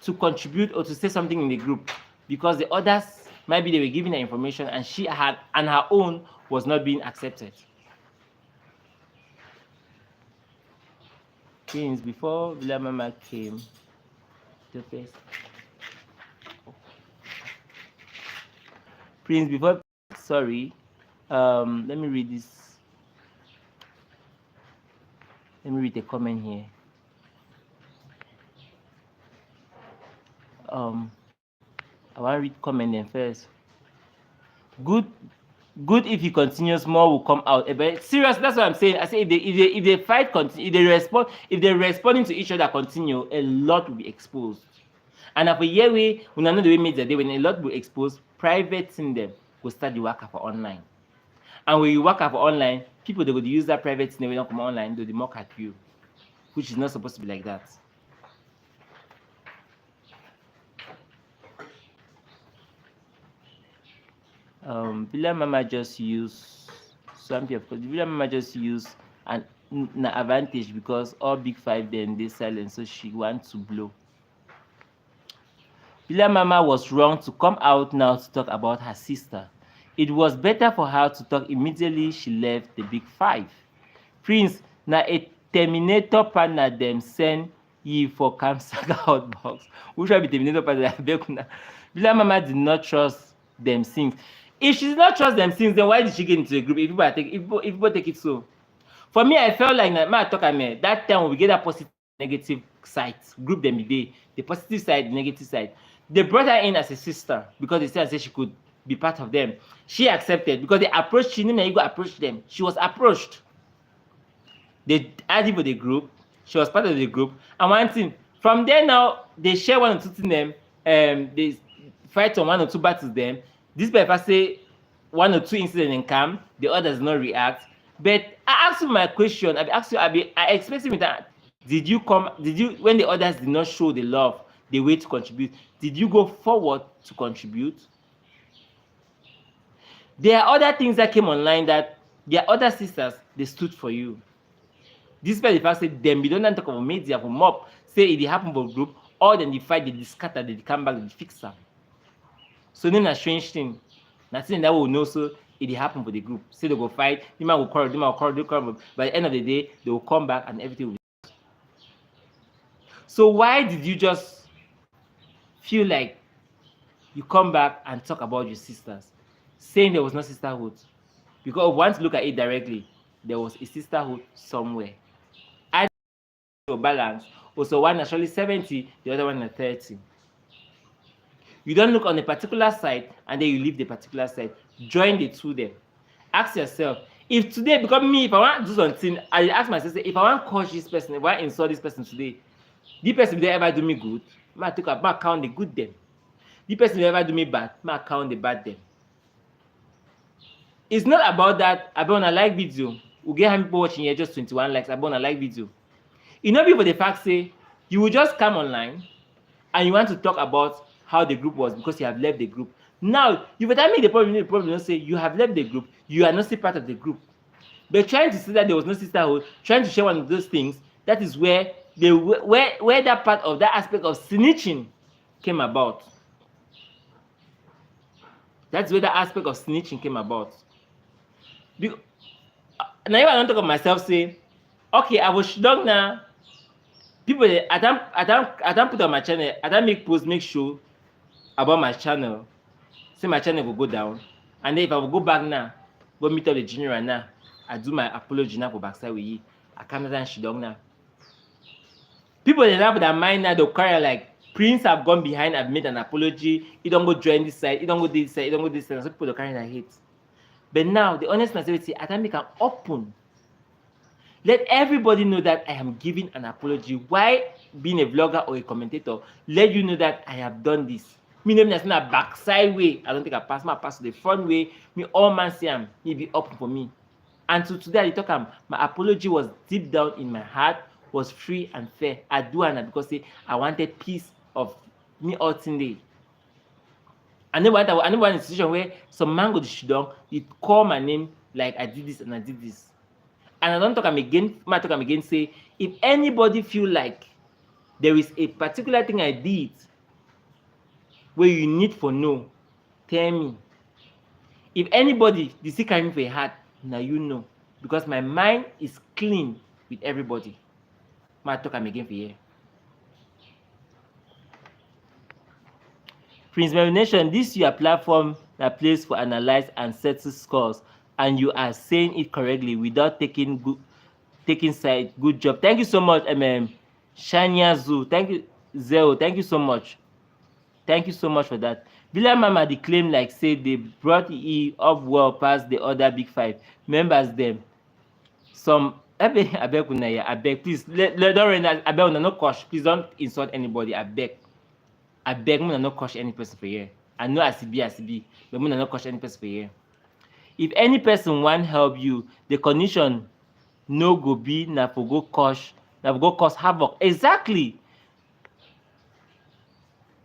to contribute or to say something in the group because the others, maybe they were giving her information and she had, and her own was not being accepted. Since before Villa Mama came, the first Prince before, sorry, let me read this. Let me read the comment here. I want to read comment then first. Good if he continues, more will come out. But seriously, that's what I'm saying. I say if they fight continue, if they're responding to each other continue, a lot will be exposed. And after a year we know the way media day when a lot will expose, private in them will start the work for online. And when you work for online, people they will use that private thing when they come online, they mock at you, which is not supposed to be like that. Villa Mama just use something, of course. Villa Mama just use an advantage because all Big 5 then they silent, so she wants to blow. Villa Mama was wrong to come out now to talk about her sister. It was better for her to talk immediately she left the Big 5. Prince, na a Terminator partner them send ye for Kamsaga Hotbox. Which will be Terminator partner? Villa Mama did not trust them since. If she did not trust them since, then why did she get into the group? If people take it so. For me, I felt like that time when we get that positive negative side, group them the positive side, the negative side. They brought her in as a sister because they said she could be part of them. She accepted because they approached, she didn't go approach them. She was approached. They added for the group. She was part of the group. And one thing, from there now, they share 1 or 2 things them. They fight on 1 or 2 battles them. This person say 1 or 2 incidents in camp, the others not react. But I asked you my question. I expressed it with that. Did you when the others did not show the love, the way to contribute, did you go forward to contribute? There are other things that came online that Their other sisters, they stood for you. Despite the fact say them be don't talk about media for mob, say it happen for group, or then the fight, they scatter, they come back, they fix them. So then a strange thing. Nothing that will know so it happen for the group. Say they go fight, the man will quarrel, the man will quarrel, they quarrel. By the end of the day, they will come back and everything will be. So why did you just feel like you come back and talk about your sisters, saying there was no sisterhood? Because once you look at it directly, there was a sisterhood somewhere. Either your balance, also one actually 70, the other one at 30. You don't look on a particular side and then you leave the particular side. Join the two then. Ask yourself, if today, because me, if I want to do something, I ask myself, say, if I want to coach this person, if I want to insult this person today, this person will ever do me good, I take a back count the good them. This person will ever do me bad, I count the bad them. It's not about that. I want to like video. We'll get people watching here just 21 likes. I want to like video. It not be for the fact say you will just come online and you want to talk about how the group was because you have left the group. Now, you better make the problem not say you have left the group, you are not still part of the group. But trying to say that there was no sisterhood, trying to share one of those things, that is where that part of that aspect of snitching came about. That's where that aspect of snitching came about. Now if I don't talk of myself, say, okay, I was done now. People, I don't put on my channel, I don't make posts, make sure about my channel. Say my channel will go down. And then if I will go back now, go meet up the general now, I do my apology now for backside with you. I can't done shit down now. People they have their mind now, they'll carry like Prince have gone behind, I've made an apology, he don't go join this side, he don't go this side, he don't go this side. So people are carrying their hate. But now the honestness is I can make an open. Let everybody know that I am giving an apology. Why being a vlogger or a commentator, let you know that I have done this. Me name is not a backside way. I don't think I pass to the front way. Me all man see him, he be open for me. And so today I talk my apology was deep down in my heart, was free and fair. I do and because say I wanted peace of me all day. I never want a situation where some man go to shit down, he call my name like I did this and I did this. And I don't talk again, say, if anybody feel like there is a particular thing I did where you need for no, tell me. If anybody, they see carry me for a heart, now you know. Because my mind is clean with everybody. I talk again for here. Prince Mary Nation, this is your platform, a place for analyze and settle scores, and you are saying it correctly without taking side. Good job. Thank you so much, Shania Zoo. Thank you, Zero. Thank you so much. Thank you so much for that. Villa Mama they claim like say they brought E up well past the other Big 5 members them. Some I beg, please don't no cosh. Please don't insult anybody. I beg, I'm not cosh any person for here. I know I be, but I'm not cosh any person for here. If any person want help you, the condition no go be na for go cause havoc. Exactly.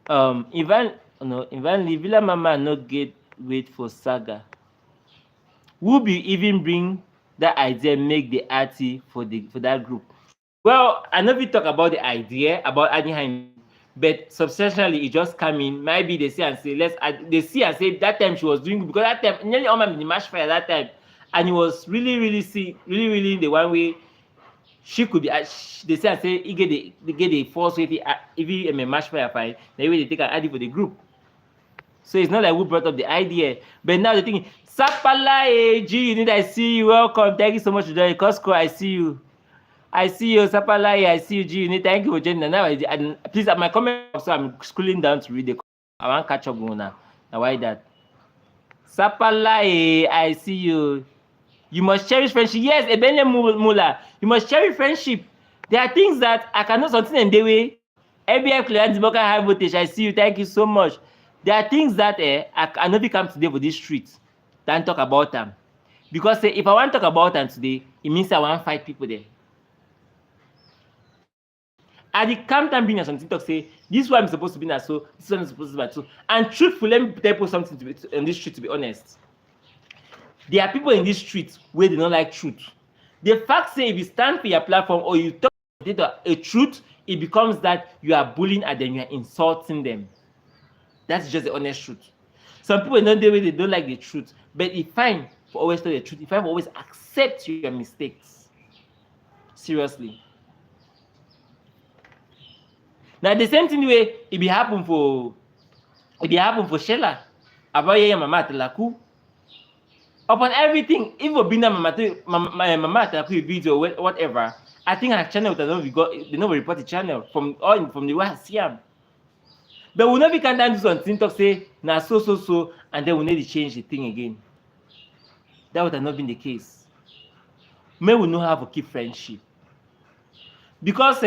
Ivan Villa Mama no get wait for saga. Who be even bring that idea make the arty for that group? Well, I know we talk about the idea about adding her, but substantially it just come in. Maybe they see and say they see and say that time she was doing, because that time nearly all the match fire that time, and it was really the one way she could be. They say and say he get the force if he match fire fine. The way they take an ID for the group. So it's not like who brought up the idea, but now the thing, Sapala G, you need I see you. Welcome. Thank you so much for joining. Costco, I see you. Sapala, I see you, G. You need thank you for joining. Now, and please, at my comment, so I'm scrolling down to read the. I want to catch up now. Now, why that? Sapala, I see you. You must cherish friendship. Yes, Ebene Mula. You must cherish friendship. There are things that I cannot something in the way. ABF client Boka high voltage. I see you. Thank you so much. There are things that I know we come today for this street than talk about them. Because if I want to talk about them today, it means I want to fight people there. At the camp time being something talk say, this is what I'm supposed to be now, so this is what I'm supposed to be so. And truthfully, let me tell you something on this street, to be honest. There are people in this street where they don't like truth. The fact say if you stand for your platform or you talk a truth, it becomes that you are bullying at them, you are insulting them. That's just the honest truth. Some people don't do it, they don't like the truth, but it's fine for always tell the truth. It's fine for always accept your mistakes. Seriously. Now the same thing way it be happen for Sheila about your mama Telaku. Upon everything, if we been mama Telaku video or whatever, I think her channel they never report the channel from the way I see them. But we never can do something to say now so, and then we need to change the thing again. That would have not been the case. May we know how to keep friendship. Because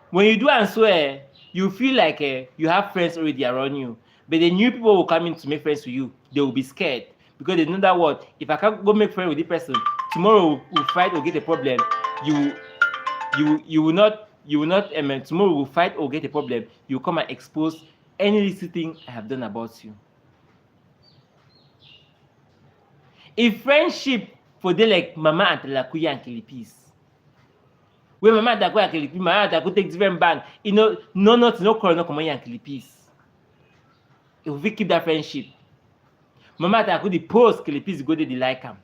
when you do and so you feel like you have friends already around you, but the new people will come in to make friends with you, they will be scared. Because they know that what, if I can't go make friends with this person, tomorrow we'll fight or get a problem, you will not, tomorrow we'll fight or get a problem, you come and expose any little thing I have done about you. If friendship for the like Mama and Telakuya and Kelipis, when Mama and Telakuya and Kelipis, Mama and Telakuya take different band, no corner come and Kelipis. If we keep that friendship, Mama and Telakuya the post Kelipis go there, they like them.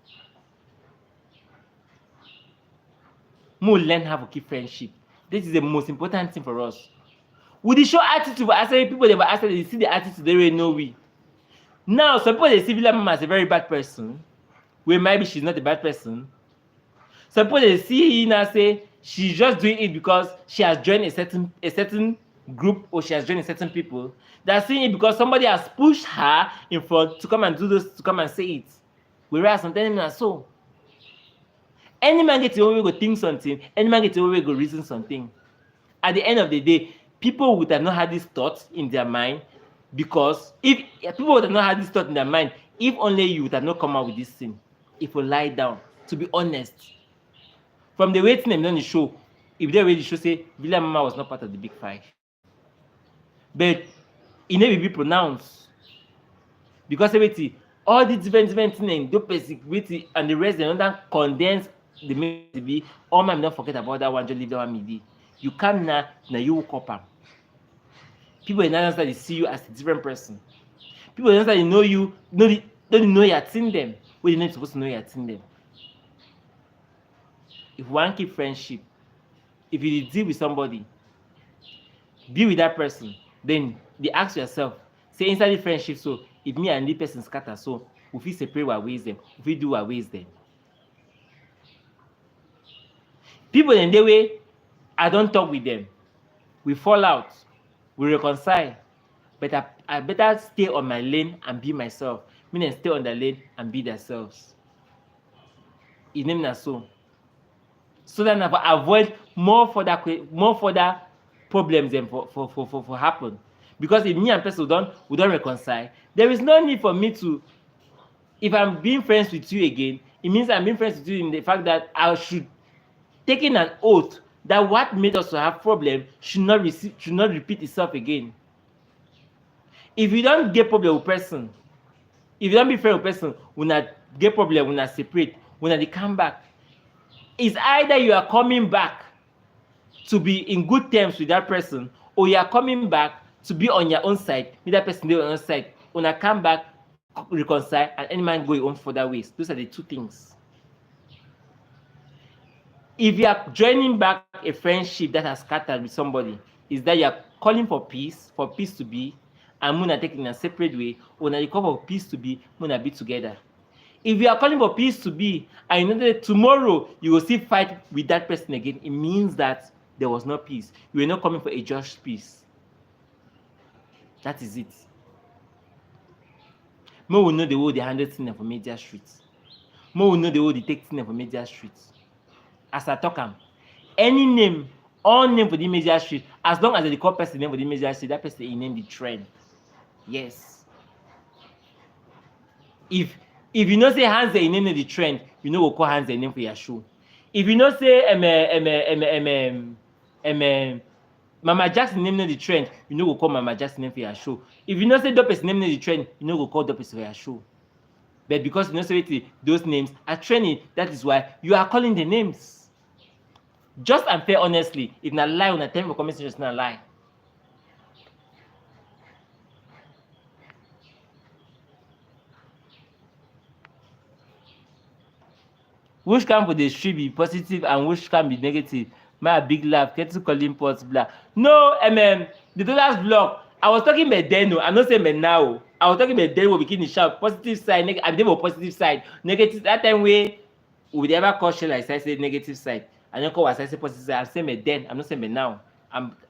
More learn how to keep friendship. This is the most important thing for us. With the show attitude for asking people, they were asking, they see the attitude, they already know we. Now, some people they see Villa Mama as a very bad person, where maybe she's not a bad person. Some people they see her say she's just doing it because she has joined a certain group or she has joined a certain people. They're seeing it because somebody has pushed her in front to come and do this, to come and say it. Whereas sometimes not so. Any man gets your way go think something, any man gets your way go reason something. At the end of the day, people would have not had this thought in their mind, because if people would have not had this thought in their mind, if only you would have not come out with this thing. If you lie down, to be honest. From the way thing on the show, if they already show say Villa Mama was not part of the Big 5. But it never be pronounced. Because everything, all the different things and the rest, they don't condense the maybe, all man don't forget about that one, just leave that one midi. You come now you will cop up. People in other side they see you as a different person. People in other side they know you, don't know you have seen them. When you're not supposed to know you have seen them. If you want to keep friendship, if you deal with somebody, be with that person, then they ask yourself, say inside the friendship, so if me and the person scatter, so if we separate our ways them, if we do our ways them. People in the way, I don't talk with them. We fall out. We reconcile. But I better stay on my lane and be myself. Meaning stay on the lane and be themselves. His name is so. So that I avoid more further problems than for happen. Because if me and person we don't reconcile, there is no need for me to, if I'm being friends with you again, it means I'm being friends with you in the fact that I should take in an oath that what made us to have problem should not repeat itself again. If you don't get problem with person, if you don't be friend with person, when I get problem, when I separate, when I come back, it's either you are coming back to be in good terms with that person, or you are coming back to be on your own side, with that person on your own side. When I come back, reconcile, and any man go your own further ways. Those are the two things. If you are joining back a friendship that has scattered with somebody, is that you are calling for peace to be, and Muna taking in a separate way, or you call for peace to be, Muna be together. If you are calling for peace to be, and you know that tomorrow you will still fight with that person again, it means that there was no peace. You were not coming for a just peace. That is it. More will know the way they handle things for media streets. More will know the way they take things for media streets. As I talk any name, all name for the media street, as long as they call person name for the media street, that person is name the trend. Yes. If you know say hands the name the trend, you know we'll call hands the name for your show. If you know say Mama Jackson name the trend, you know we'll call Mama Jackson name for your show. If you know say Dopes name the trend, you know we'll call Dopes for your show. but because you know say those names are training, that is why you are calling the names. Just and fair, honestly, if na lie una tell me for comment section, na lie. Which can for the street be positive and which can be negative? My big laugh, kettle calling pots blah. No, the dollars block. I was talking about then, I'm not saying now. I was talking about then we begin the sharp positive side, I'm there for positive side, negative. That time we would ever call shell like I say negative side. I don't call what I say positive side. I'm saying about then. I'm not saying about now.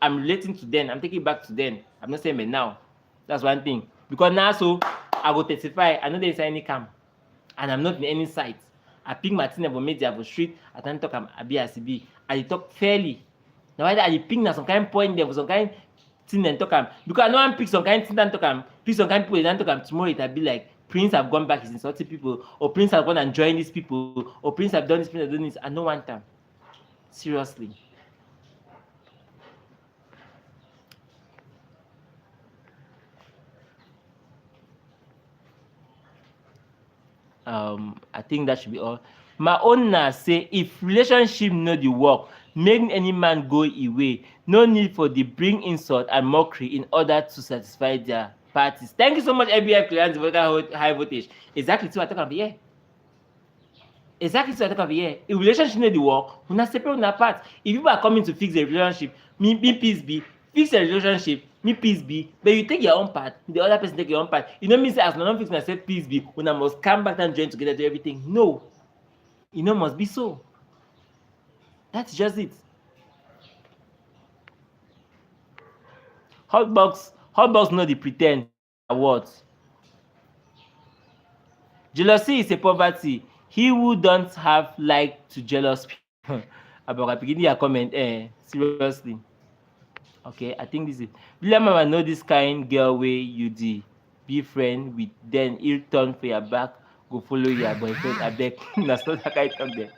I'm relating to then. I'm taking it back to then. I'm not saying about now. That's one thing. Because now so I go testify. I know there's any camp, and I'm not in any site. I pick my thing about media for street. I don't talk I be as be. I talk fairly. Now why I pick na some kind point there for some kind thing and talk because I know I'm pick some kind thing and talk pick some kind people and talk tomorrow it'll be like Prince have gone back, he's insulting people, or Prince have gone and joined these people, or Prince have done this, Prince have done this. I don't want them. Seriously. I think that should be all. My owner say if relationship no dey work, make any man go away. No need for the bring insult and mockery in order to satisfy their parties. Thank you so much, FBI clients, high voltage. Exactly what I talk about here. Exactly what I talk about here. If relationship no dey work, una separate una part. If people are coming to fix a relationship, me peace be. Fix a relationship, me peace be, but you take your own part, the other person take your own part. You know me say as una don fix myself peace be, una must come back and join together do everything. No, e no must be so. That's just it. Hotbox no dey pre ten d what? Jealousy is a poverty. He who don't have like to jealous people. Abeg begin your comment. Seriously. Okay, I think this is William mama know this kind girl wey you dey be friend with, then he'll turn for your back, go follow your boyfriend. Abeg, na so that kind talk there.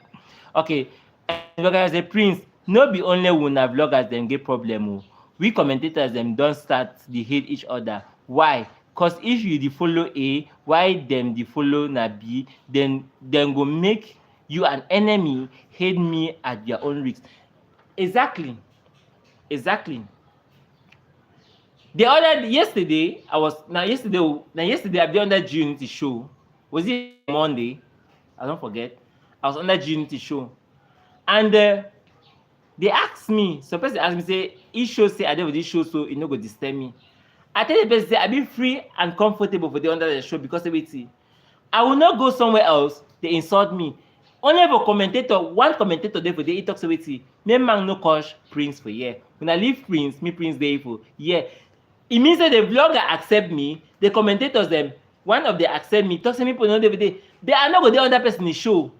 Okay, as a prince, no be only una vloggers dem get problem o. We commentators dem don start dey hate each other. Why? Cause if you dey follow A, why dem dey follow na B, then dem go make you an enemy, hate me at their own risk. Exactly. Yesterday I be on that Unity show. Was it Monday? I don't forget. I was on that Unity show, and they asked me. Some person asked me say, "Each show say I dey for this show, so e no go disturb me." I tell the person say I be free and comfortable for the under the show because of it. I will not go somewhere else. They insult me. Only for commentator, one commentator there for the talk so wetin. Me man no coach Prince for here. When I leave Prince, me Prince dey for here. It means that the vlogger accept me, the commentators them, one of them accept me, talk to me people no dey. They are not go the other person in the show.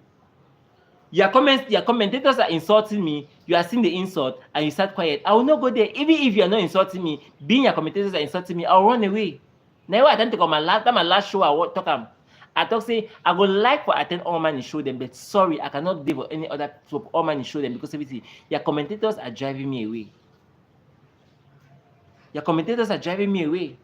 Your commentators are insulting me, you are seeing the insult and you start quiet. I will not go there. Even if you are not insulting me, being your commentators are insulting me, I will run away. Now I tend to come my last show I talk say I go like for attend all man show them, but sorry, I cannot do for any other all man show them because everything. Your commentators are driving me away. Your commentators are driving me away.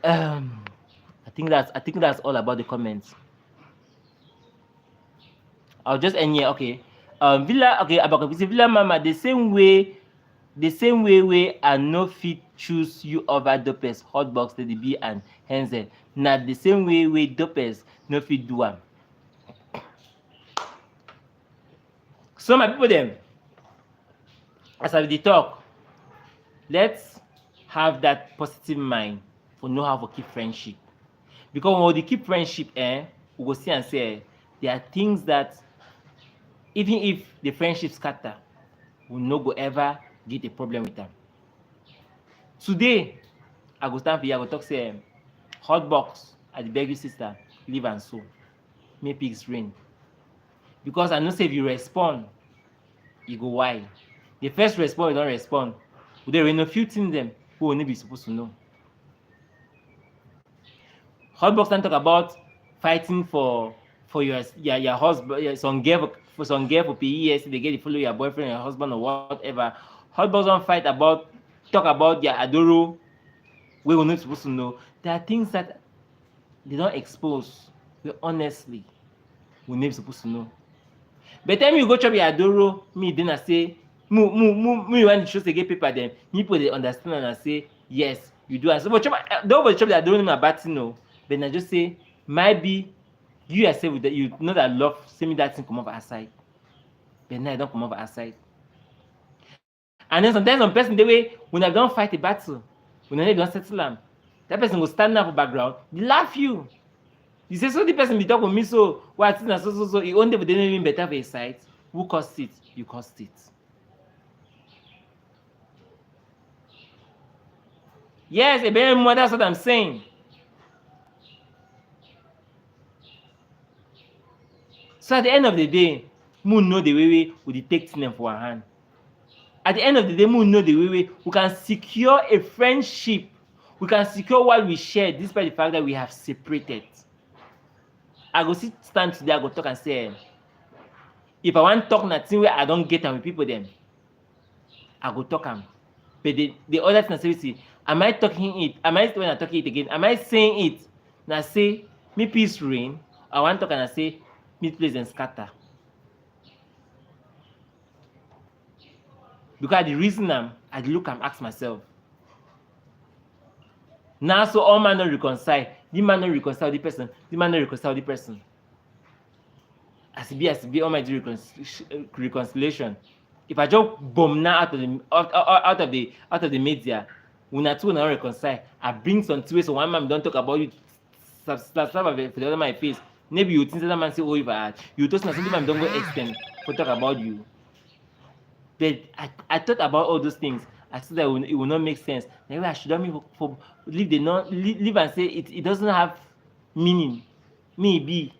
I think that's all about the comments. I'll just end here. Okay. Villa Mama, the same way way I no fit choose you over dopers, hotbox, TDB and Henzel. Na the same way dopers no fit do am. So my people them, as I dey talk, let's have that positive mind for know how to keep friendship. Because when we keep friendship, we go see and say there are things that even if the friendship scatter, we no go ever get a problem with them. Today, I go stand for you, I go talk say hotbox, I dey beg you sister, live and so. Make pigs rain. Because I know say if you respond, you go why. The first respond, you don't respond. There will no few things them who will not be supposed to know. Hotbox can talk about fighting for for your husband, some girl for PES, they get to follow your boyfriend, your husband, or whatever. Husbands don't fight about, talk about their adoro. We're not supposed to know. There are things that they don't expose. We honestly, we're not supposed to know. By the time you go chop your adoro, me then I say, me when the shows they get paper them, people they understand and I say, yes, you do. And so, but don't chop the adoro in my bad no. But I just say, might be you yourself with that, you know that love, send me that thing come over aside. But now I don't come over aside. And then sometimes some person the way when I don't fight a battle, when I don't settle them, that person will stand up for background, they laugh you. You say, so the person be talk with me, so what so he only but they don't even better for his side. Who caused it? You caused it. Yes, a baby more, that's what I'm saying. So at the end of the day, Moon know the way we take things for our hand. At the end of the day, Moon know the way we can secure a friendship. We can secure what we share, despite the fact that we have separated. I go stand today, I go talk and say, if I want to talk nothing where I don't get them with people, then I go talk them. But the other thing I say, am I talking it? Am I when I talk it again? Am I saying it? Now say, me peace reign. I want to talk and I say, me place and scatter. Because the reason I look and ask myself. Now so all man not reconcile. The man not reconcile the person. The man not reconcile the person. As it be, all my do reconciliation. If I just bomb now out of the media, when I two now reconcile, I bring some two ways so one man don't talk about you, slap for the other my face. Maybe you think that man say, oh, if I you told me something man don't go extend for talk about you. But I thought about all those things. I said that it will not make sense. Maybe I should not leave and say it doesn't have meaning. Maybe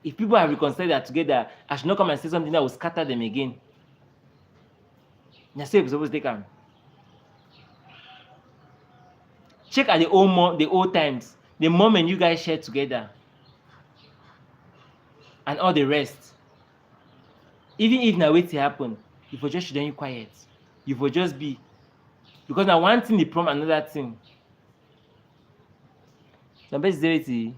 if people have reconciled that together, I should not come and say something that will scatter them again. Now say supposed to take them. Check at the old times, the moment you guys shared together, and all the rest. Even if now wait to happen, you for just shouldn't you quiet. You for just be. Because now one thing they prompt another thing. The best it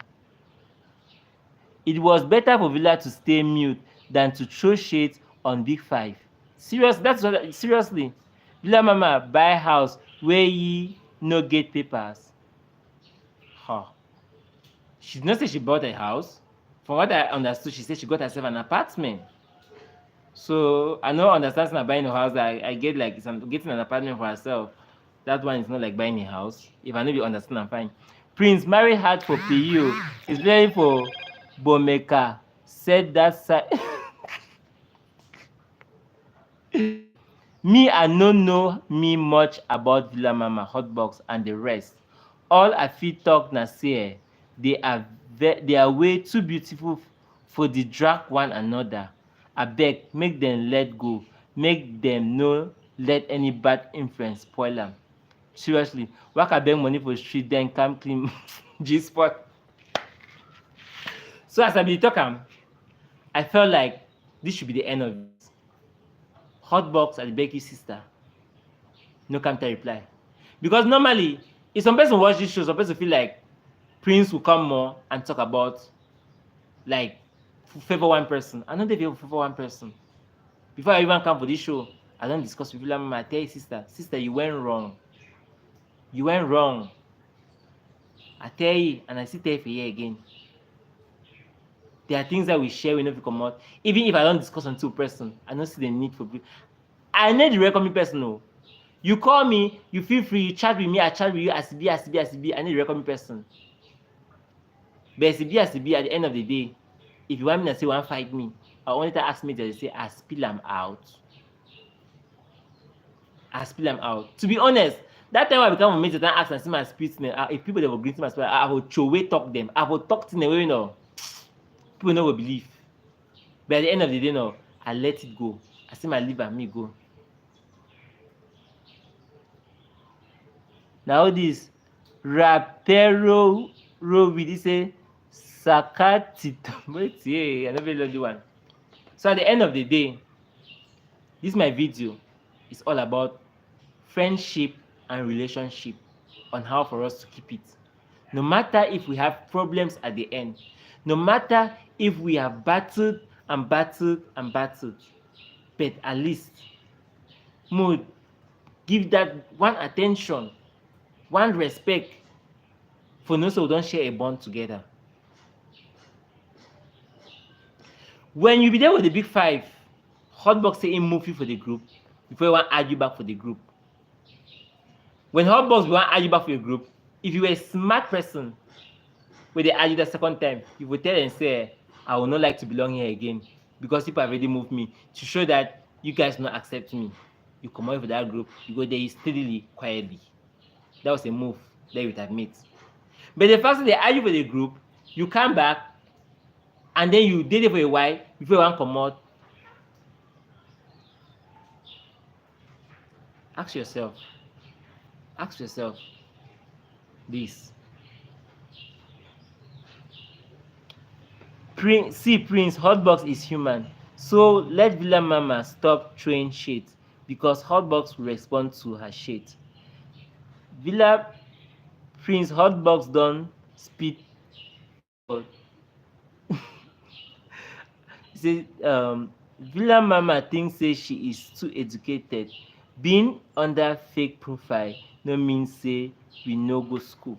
was better for Villa to stay mute than to throw shade on Big5. Seriously. Villa Mama buy house where ye no get papers. Huh. She did not say she bought a house. From what I understood, she said she got herself an apartment. So I know understanding about buying a house that I get like getting an apartment for herself. That one is not like buying a house. If I know you understand, I'm fine. Prince marry hard for PU. It's very for Bomeka. Said that side. Me, I no know me much about Villa Mama, Hotbox, and the rest. All I feel talk na say they are way too beautiful for the drag one another. Abeg, make them let go. Make them no let any bad influence spoil them. Seriously, waka beg money for street, then come clean G-spot. So as I be talking, I felt like this should be the end of it. Hotbox and the Becky sister. No counter reply. Because normally, if some person watch this show, some person feel like Prince will come more and talk about like favor one person. I know they favor one person. Before I even come for this show, I don't discuss with Villa Mama. I tell you, sister, you went wrong. You went wrong. I tell you, and I still tell you for you again. There are things that we share, we never come out. Even if I don't discuss on two person, I don't see the need for people. I need the recommend person. No. You call me, you feel free, you chat with me, I chat with you as be. I need the recommend person. But as be, at the end of the day, if you want me to say one fight me, I only ask me to say I spill them out. To be honest, that time I become a major, then ask and see my speech. If people that will greet my speech, I will throw away talk them. I will talk to them away, you know. People no will believe. But at the end of the day, no, I let it go. I see my liver and me go. Now this rapero with this Sakatito. Wait, yeah, another lovely one. So at the end of the day, this my video is all about friendship and relationship, on how for us to keep it. No matter if we have problems at the end, no matter if we have battled and battled and battled, but at least mood give that one attention, one respect for no so we don't share a bond together. When you be there with the big five, Hotbox say him move you for the group before you want argue back for the group. When Hotbox want argue back for your group, if you were a smart person, when they argue the second time, you will tell and say, I will not like to belong here again because people have already moved me to show that you guys not accept me. You come out for that group, you go there steadily, quietly. That was a move that you would have made. But the fact that they argue for the group, you come back and then you did it for a while before you want to come out. Ask yourself this. Prince Hotbox is human, so let Villa Mama stop throwing shit because Hotbox will respond to her shit. Villa Prince Hotbox don't spit. Say Villa Mama thinks say she is too educated. Being under fake profile no mean say we no go school.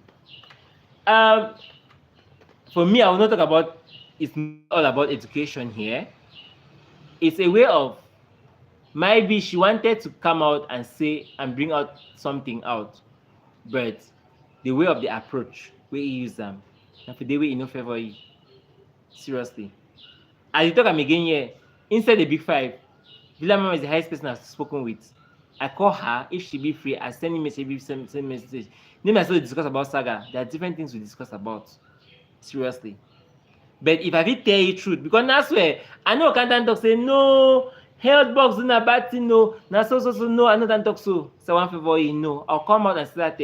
For me, I will not talk about, it's not all about education here. It's a way of, maybe she wanted to come out and say and bring out something out, but the way of the approach where he use them, and for the way he no favor you. Seriously. As you talk am again here, inside the big five, Villa Mama is the highest person I've spoken with. I call her, if she be free, I send him message, send message. Name I still discuss about Saga. There are different things we discuss about. Seriously. But if I fit tell you truth, because that's where I know can't talk say no, health box do not bad thing, no, na so no, I know can't talk so. So one favor you know, I'll come out and say that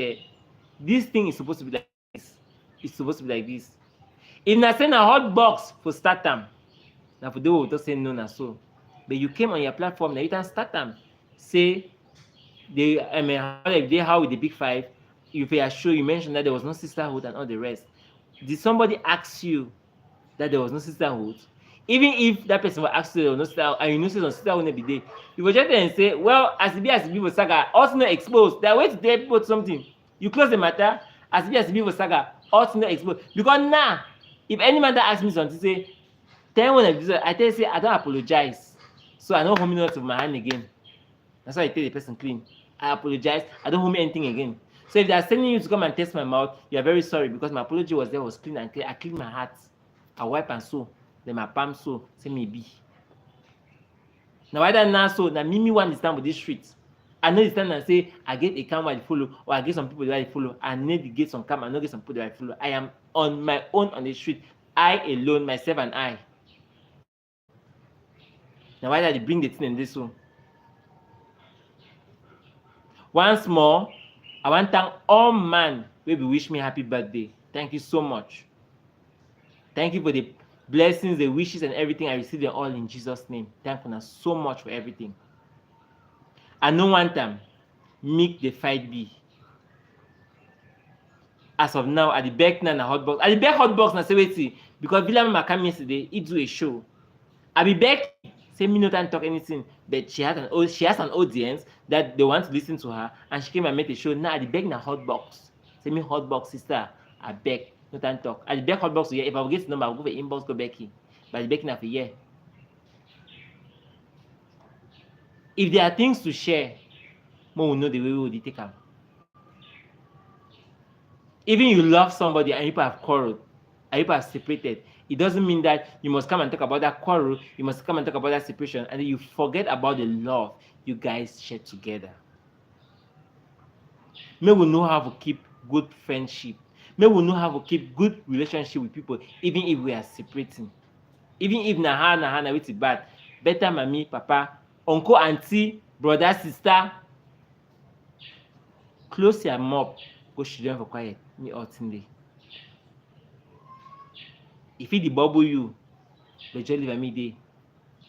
this thing is supposed to be like this. It's supposed to be like this. If na say na hot box for start time, now for those who don't say no, na so. But you came on your platform, now you can start them. Say how with the big five, if you are sure you mentioned that there was no sisterhood and all the rest. Did somebody ask you that there was no sisterhood? Even if that person will ask you there was no sisterhood and you know some sisterhood will be there, you will just there and say, well, as it be with Saga, also not exposed. There are ways to tell people something. You close the matter, as it be with Saga, also not exposed. Because now, if any man that asks me something, say, tell one of this, I tell you, say, I don't apologize. So I don't hold me out of my hand again. That's why I tell the person clean. I apologize. I don't hold me anything again. So if they are sending you to come and test my mouth, you are very sorry because my apology was there, was clean and clear. I clean my heart. I wipe and so. Then my palm so. Say me be. Now why that now so? Now me want to stand with this street. I know the stand and say I get a camera I follow, or I get some people that I follow. I need to get some camera, I not get some people that I follow. I am on my own on the street. I alone, myself and I. Now why did they bring the thing in this one? Once more, I want to thank all man who will wish me happy birthday. Thank you so much. Thank you for the blessings, the wishes, and everything. I received them all in Jesus' name. Thank you so much for everything. I know one time, make the fight be. As of now, at the back now, hotbox. At the back hotbox, na say wait, because Villa Mama came yesterday, he do a show. I be back. Say me no time talk anything, but she has an audience that they want to listen to her, and she came and made a show. Now I beg na hotbox. Say me hotbox sister, I beg no time talk. I beg hotbox yeah. If I will get the number, I'll go for inbox go Becky. But I beg na for yeah. If there are things to share, more will know the way we will take them. Even you love somebody and people have quarreled, and people have separated. It doesn't mean that you must come and talk about that quarrel, you must come and talk about that separation, and then you forget about the love you guys share together. May we know how to keep good friendship. May we know how to keep good relationship with people, even if we are separating. Even if na it's bad. Better mommy, papa, uncle, auntie, brother, sister. Close your mouth. Go children for quiet. Me out in there. If it bubble you, but just leave me dey.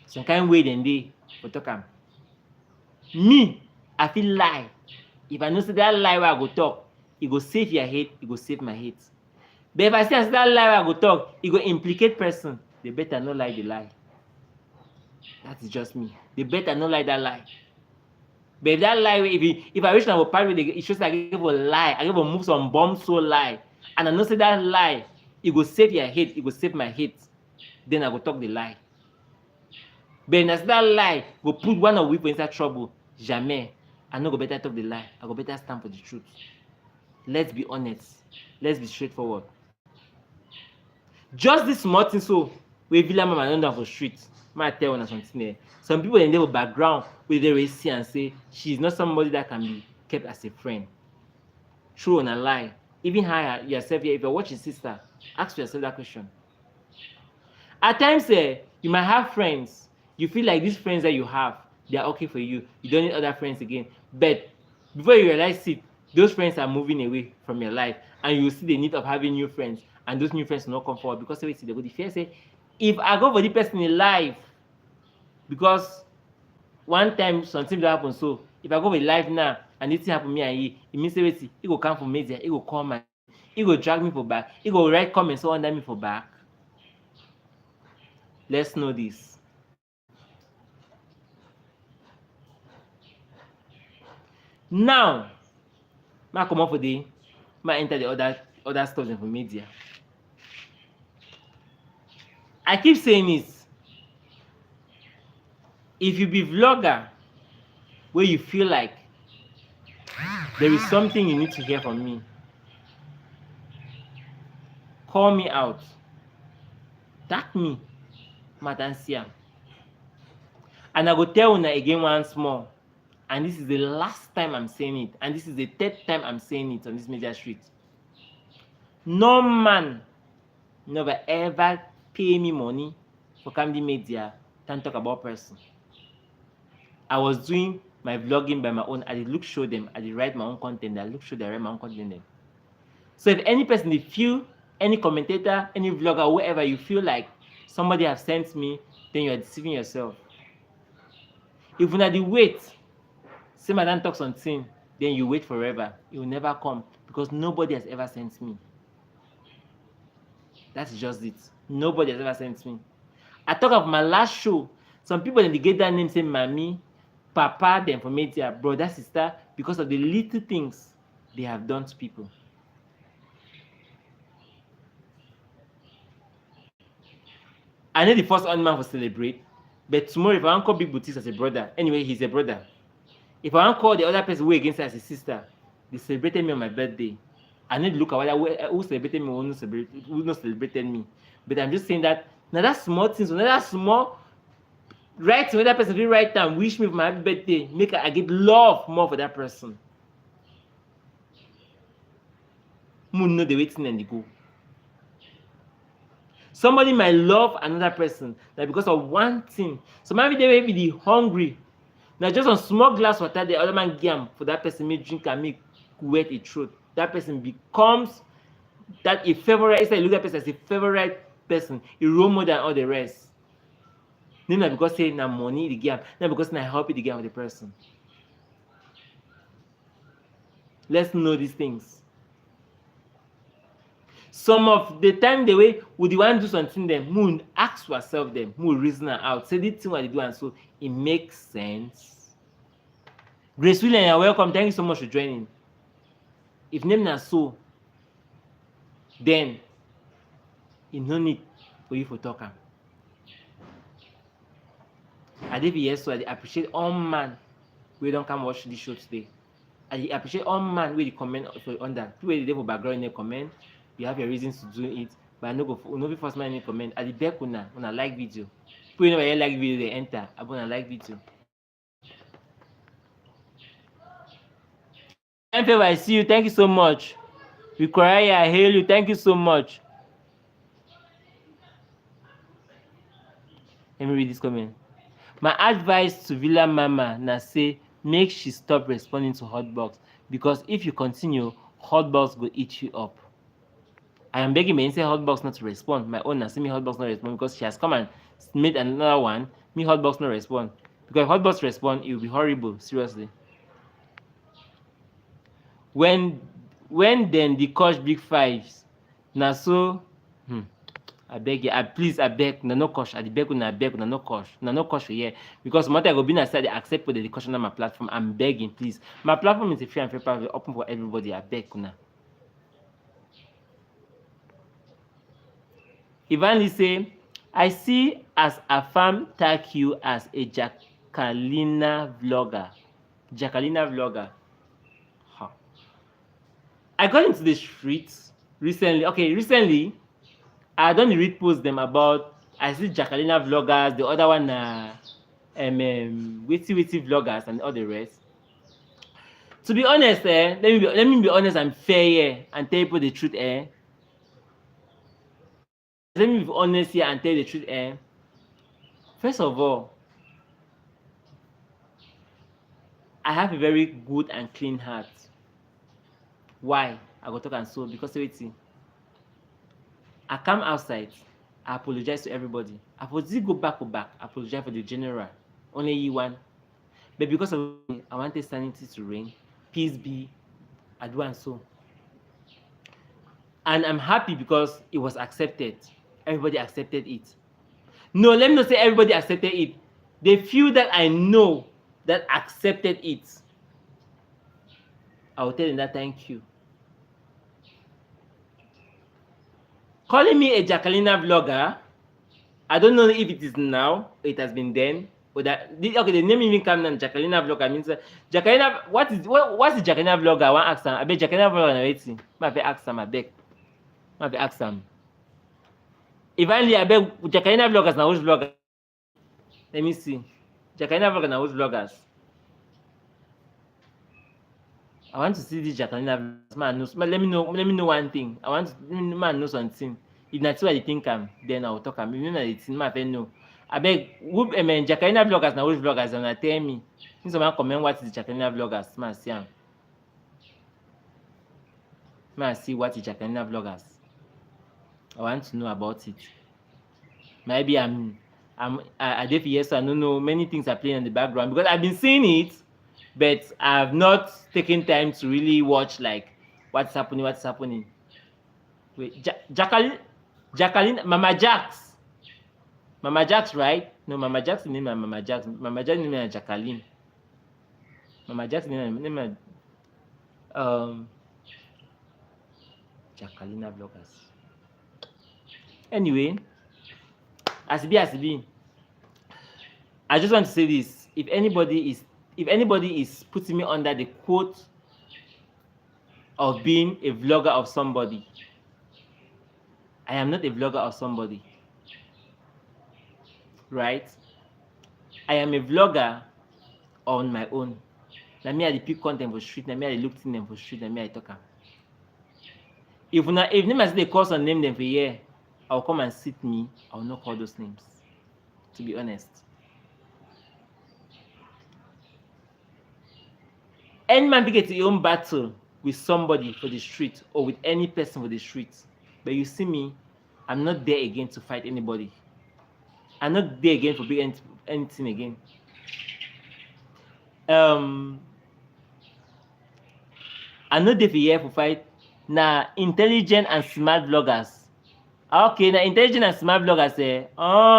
Some kind way then dey for talk am. Me, I feel lie. If I know say that lie where I go talk, it go save your head, it go save my head. But if I say that lie where I go talk, it go implicate person. They better not lie the lie. That is just me. They better not lie that lie. But if that lie, if I reach now part where it shows like I give a lie, I give a move some bomb so lie, and I know say that lie, it go save your head, it go save my head. Then I go talk the lie. But if that lie go put one of we for inside trouble, jamais. I no go better talk the lie. I go better stand for the truth. Let's be honest. Let's be straightforward. Just this small thing so we villa mama don't down for street. Might tell one something there. Some people in their background will they see and say she's not somebody that can be kept as a friend. True or a lie. Even higher yourself here, if you're watching sister, ask yourself that question. At times, you might have friends. You feel like these friends that you have, they are okay for you. You don't need other friends again. But before you realize it, those friends are moving away from your life, and you will see the need of having new friends, and those new friends will not come forward because they go the fear say, if I go for the person in life, because one time something that happen, so if I go with life now and it happen me and he, it means say he go come for media, he go call my, he go drag me for back, he go write comments so under me for back. Let's know this. Now, I come up for the, I enter the other stuff for media. I keep saying this. If you be vlogger where you feel like there is something you need to hear from me, call me out. Tag me, Madam Siam. And I go tell you again once more. And this is the last time I'm saying it. And this is the third time I'm saying it on this media street. No man never ever pay me money for comedy media and talk about person. I was doing my vlogging by my own. I did look show them. I did write my own content. I look show them, write my own content them. So if any person, if you, any commentator, any vlogger, whoever you feel like somebody have sent me, then you are deceiving yourself. If you not the wait, say Madam talk something, then you wait forever. It will never come because nobody has ever sent me. That's just it. Nobody has ever sent me. I talk of my last show. Some people in the get that name say Mommy, Papa, them for media, brother, sister, because of the little things they have done to people. I know the first man for celebrate, but tomorrow if I want to call Big Booties as a brother, anyway, he's a brother. If I want to call the other person way against her as a sister, they celebrated me on my birthday. I need to look at whether who celebrated me or who not celebrated me. But I'm just saying that now that small things, now that small right when that person will write down, wish me for my happy birthday, make I get love more for that person. Moon know the waiting and the go. Somebody might love another person that because of one thing. So maybe they may be hungry. Now just on small glass water, the other man give for that person may drink and make wet a throat. That person becomes that a favorite. Instead, look at that person as a favorite person. He role more than all the rest. Not because say na money the game, not because na help the game with the person. Let's know these things. Some of the time the way would you want to do something then moon ask yourself them, moon reason out. Say this thing what they do and so it makes sense. Grace William, you're welcome. Thank you so much for joining. If name na so, then it no need for you for talk. I did be yes, so I appreciate all man we don't come watch this show today. I appreciate all man with the comment under. People they for background in the comment. You have your reasons to do it, but I no go no be first man in the comment. At the back when I like video. People you know when like video they enter. I wanna like video. Favor, I see you. Thank you so much. Victoria, I hail you. Thank you so much. Let me read this comment. My advice to Villa Mama na say make she stop responding to hotbox because if you continue, hotbox will eat you up. I am begging Beyonce Hotbox not to respond. My own see me Hotbox not respond because she has come and made another one. Me Hotbox not respond. Because if Hotbox respond, it will be horrible. Seriously. When then the coach Big5s, na so I beg you, please I beg, no coach, I beg una beg, no coach for here. Because what I go be inside the accept for the caution on my platform. I'm begging, please. My platform is a free and fair platform, open for everybody. I beg una. Ivan Lee say, I see as a farm tag you as a Jacqueline vlogger. Huh. I got into the streets recently. Okay, recently I don't read posts them about. I see Jacqueline vloggers, the other one witty vloggers and all the rest. To be honest, let me be honest and fair here and tell people the truth, Let me be honest here and tell the truth, First of all, I have a very good and clean heart. Why? I go talk and so because waiting. I come outside, I apologize to everybody. I apologize go back to back, I apologize for the general. Only you one. But because of I wanted sanity to reign, peace be, I do and so. And I'm happy because it was accepted. Everybody accepted it. No, let me not say everybody accepted it. The few that I know that accepted it, I will tell them that thank you. Calling me a Jacqueline vlogger, I don't know if it is now, it has been then, or that okay, the name even come now, Jacqueline vlogger means Jacqueline. What's the Jacqueline vlogger? I want to ask them. I bet Jacqueline vlogger na waiting. I bet ask them. I bet ask them. Eventually, I bet Jacqueline vloggers na which vlogger? Let me see. Jacqueline vlogger na which vloggers? I want to see this Jacqueline vloggers. Man, knows. Let me know one thing. I want man know something. If that's what I think then I will talk. If you know the thing, man, I know. I beg, Jacqueline vloggers na which vloggers? And I tell me. If someone comment what is Jacqueline vloggers, man, see am. Man, see what is Jacqueline vloggers. I want to know about it. Maybe I did yes, I don't know. Many things are playing in the background because I've been seeing it, but I've not taken time to really watch like what's happening. Wait, Jacqueline, Mama Jax, right? No, Mama Jax name is Mama Jax. Mama Jax name is Jacqueline. Mama Jax name is Jacqueline vloggers. Anyway, as it be, I just want to say this: if anybody is putting me under the quote of being a vlogger of somebody, I am not a vlogger of somebody, right? I am a vlogger on my own. Na me I pick content for street. Na me I look things them for street. Na me I talk. If name as they call some name them for here, I'll come and sit me. I'll not call those names. To be honest. Any man can get your own battle with somebody for the street or with any person for the street. But you see me, I'm not there again to fight anybody. I'm not there again for big anything again. I'm not there for here for fight. Now, intelligent and smart vloggers. Okay, now intelligent and smart vloggers say,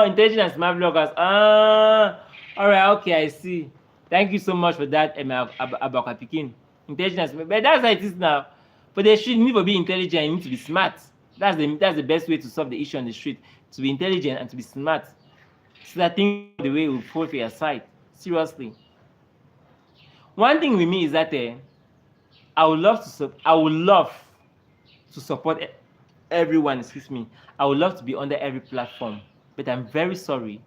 intelligent and smart vloggers. All right, okay, I see. Thank you so much for that, Abaka Pikin. Intelligence, but that's how it is now. For the street, you need to be intelligent, you need to be smart. That's the best way to solve the issue on the street. To be intelligent and to be smart. So that thing the way will fall for your side. Seriously. One thing with me is that I would love to support everyone. Excuse me. I would love to be under every platform, but I'm very sorry,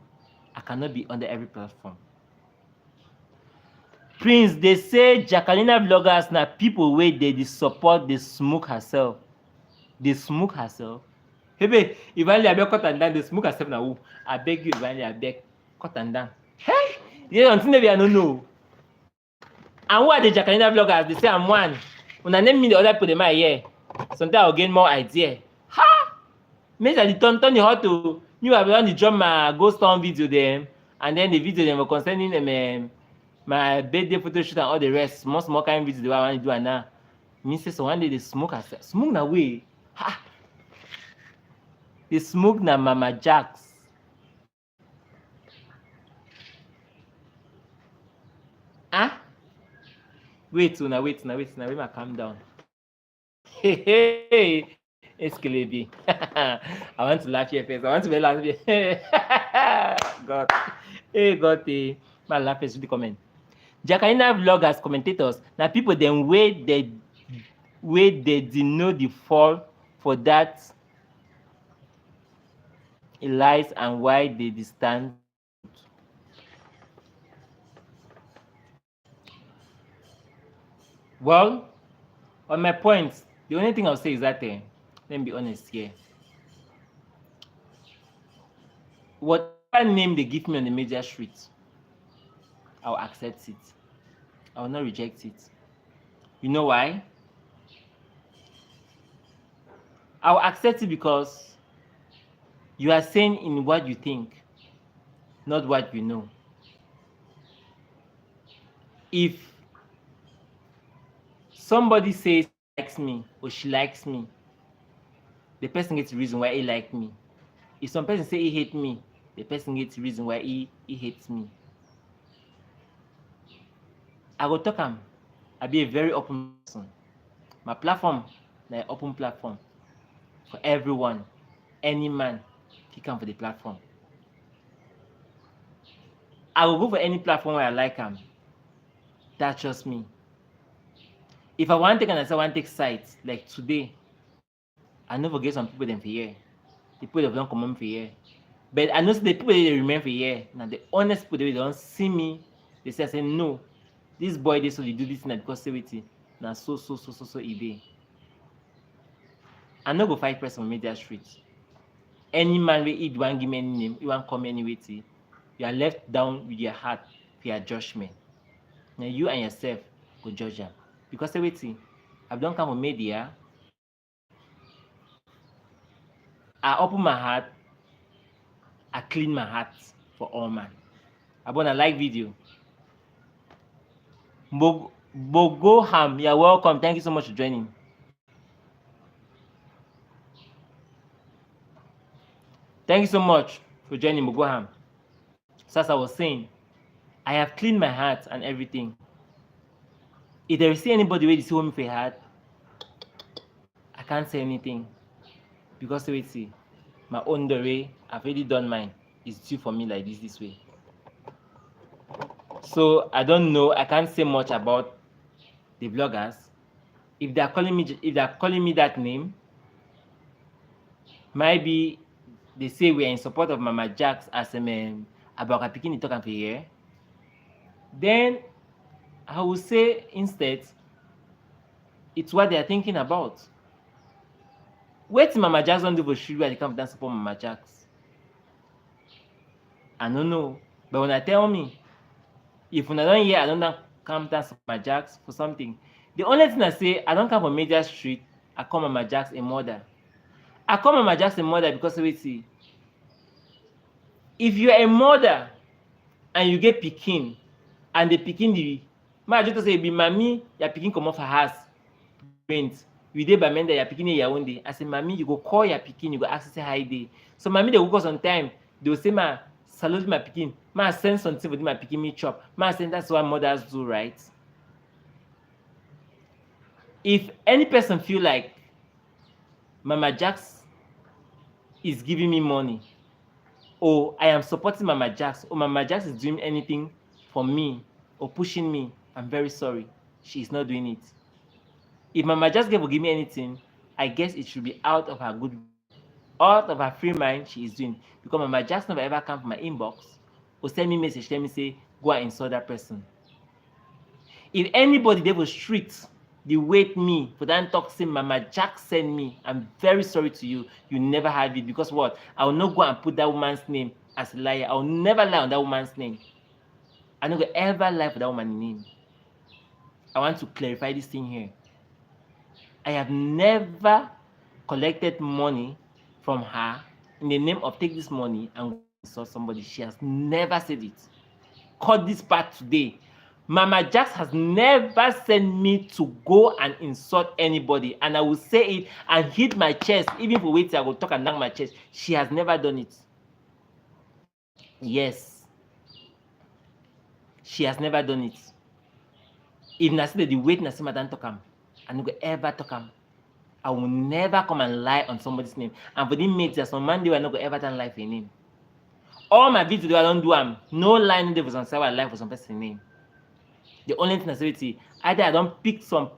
I cannot be under every platform. Prince, they say Jacqueline vloggers na people where they support the smoke herself. They smoke herself. Hey, babe, if I beg cut and down, they smoke herself now. I beg you, if I beg cut and down. Hey, you don't think I don't know. And who are the Jacqueline vloggers? They say I'm one. When I name me the other people in my ear, sometimes I'll gain more idea. Ha! Make that the turn the hot to you have done the drum my ghost town video them, and then the video them were concerning my birthday photo shoot and all the rest. Small kind video they want to do and now. Me say so one day they smoke na way. Ha! They smoke na Mama Jacks. Ah? Wait, wait, ma calm down. Hey, Escalabi. I want to laugh here first. I want to be laughing here. God. Hey, God. My laugh is with the comment. Jacarina vloggers, commentators, now people then wait they did know the fall for that lies and why they stand. Well, on my points, the only thing I'll say is that let me be honest here. Whatever name they give me on the major street, I'll accept it. I will not reject it. You know why? I'll accept it because you are saying in what you think, not what you know. If somebody says he likes me or she likes me, the person gets the reason why he likes me. If some person say he hates me, the person gets the reason why he hates me. I go talk him. I be a very open person. My platform na an open platform for everyone. Any man can come for the platform. I will go for any platform where I like him. That's just me. If I want to take and I want to take sides, like today, I never get some people them for here. The people that don't come on for here. But I know the people that remain for here. Now the honest people they don't see me, they say no, this boy they so they do this and because say now so eBay. I no go fight person on media street. Any man will eat one give me any name, you want come anyway. You are left down with your heart for your judgment. Now you and yourself go judge them. Because say I've done come on media. I open my heart, I clean my heart for all man. I want a like video. Bogoham, you're welcome. Thank you so much for joining. Thank you so much for joining Bogoham. So as I was saying, I have cleaned my heart and everything. If there is anybody where you see me for heart, I can't say anything. Because my own the way, I've already done mine. It's due for me like this way. So I don't know. I can't say much about the vloggers. If they're calling me that name, maybe they say we are in support of Mama Jacks as a man about a picking talking for here. Then I will say instead, it's what they are thinking about. Wait, Mama Jacks don't do for sure where they come and support Mama Jacks. I don't know. But when I tell me, if when I don't hear, I don't come down to Mama Jacks for something. The only thing I say, I don't come from Major Street, I call Mama Jacks a mother. I call Mama Jacks a mother because if you're a mother and you get pikin, and the pikin the my just say be mommy, your pikin come off her house. Rent. You dey by men that your pikin your own day. I say, mommy, you go call your pikin, you go ask say hi day. So mommy they will go on time. They will say, ma, salute my pikin. Ma send something for my pikin me chop. Ma say that's what mothers do, right? If any person feel like Mama Jacks is giving me money, or I am supporting Mama Jacks, or Mama Jacks is doing anything for me or pushing me, I'm very sorry. She is not doing it. If Mama Jacks will give me anything, I guess it should be out of her good, out of her free mind she is doing. Because Mama Jacks never ever come from my inbox or send me message, tell me say, go and insult that person. If anybody they will strict, they wait me for that talk say Mama Jack send me, I'm very sorry to you. You never have it because what? I will not go and put that woman's name as a liar. I will never lie on that woman's name. I don't ever lie for that woman's name. I want to clarify this thing here. I have never collected money from her in the name of take this money and insult somebody. She has never said it. Cut this part today. Mama Jax has never sent me to go and insult anybody, and I will say it and hit my chest, even for wait till I go talk and knock my chest. She has never done it. Yes, she has never done it. If na say the wait na say madam talk am, I no go ever talk am. I will never come and lie on somebody's name. And for the mates, there's some man they will not go ever than lie for a name. All my videos I don't do am. No line there was on side I lie for some person's name. The only thing I say is either I don't pick some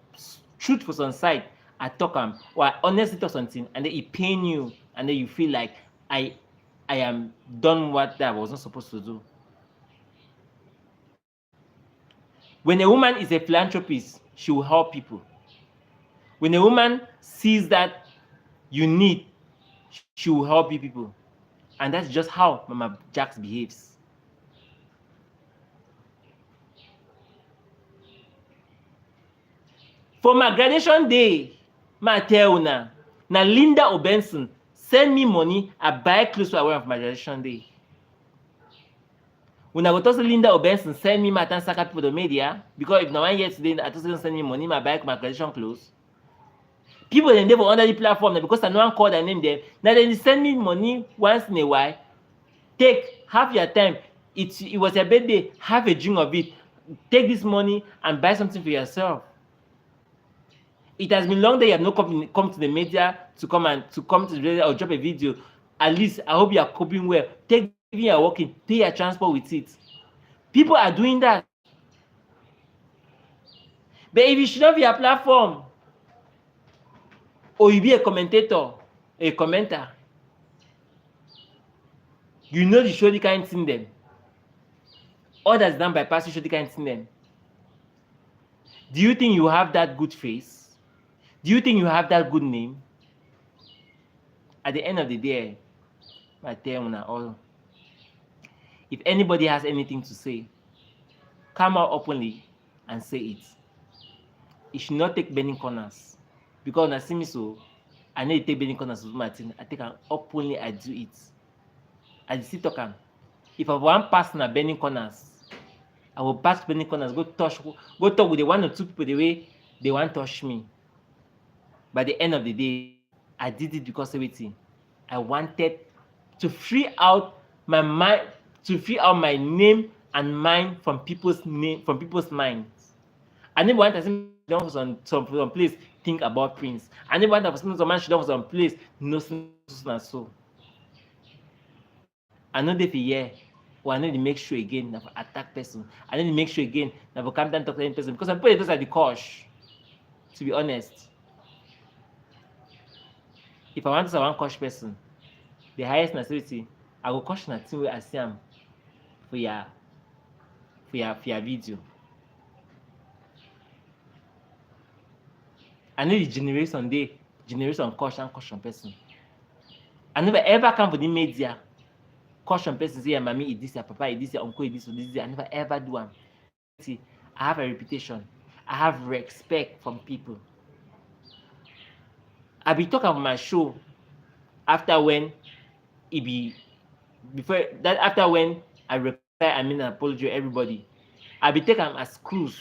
truth for some side, I talk am, or I honestly talk something, and then it pain you, and then you feel like I am done what I was not supposed to do. When a woman is a philanthropist, she will help people. When a woman sees that you need, she will help you people. And that's just how Mama Jax behaves. For my graduation day, ma tell una, na Linda Obenson send me money, I buy clothes for I wear for my graduation day. When I go to Linda Obenson send me my saka people the media, because if no one yet today, I just send me money, I buy my graduation clothes. People then never under the platform because I no one call their name there. Now they send me money once in a while. Take half your time. It was your birthday, have a drink of it. Take this money and buy something for yourself. It has been long that you have not come to the media to come to the media or drop a video. At least I hope you are coping well. Take even you are working, pay your transport with it. People are doing that. But if you should not be a platform, or you be a commentator, a commenter, you know the show the kind thing them. Others done bypass you show the kind thing them. Do you think you have that good face? Do you think you have that good name? At the end of the day, I tell you all, if anybody has anything to say, come out openly and say it. It should not take bending corners. Because when I see me so, I need to take bending corners with my thing. I take an openly, I do it. I still talk. If I want pass na bending corners, I will pass bending corners, go talk with the one or two people the way they want to touch me. By the end of the day, I did it because of everything. I wanted to free out my mind, to free out my name and mind from people's minds. I never want to see some place think about Prince. I never want to see some man should some place no so. I know they fear. Or I need to make sure again that attack person. I need to make sure again that I come down to talk to any person because I'm putting those at the cosh. To be honest, if I want to say one cosh person, the highest necessity, I will cosh na thing where I see am for your video. I know the generation caution person. I never ever come for the media. Caution person say, mommy, it this, your papa, it this, your uncle, it this, this. I never ever do them. See, I have a reputation. I have respect from people. I be talking about my show after when it be before that after when I reply, I mean an apology to everybody. I be taking them as cruise.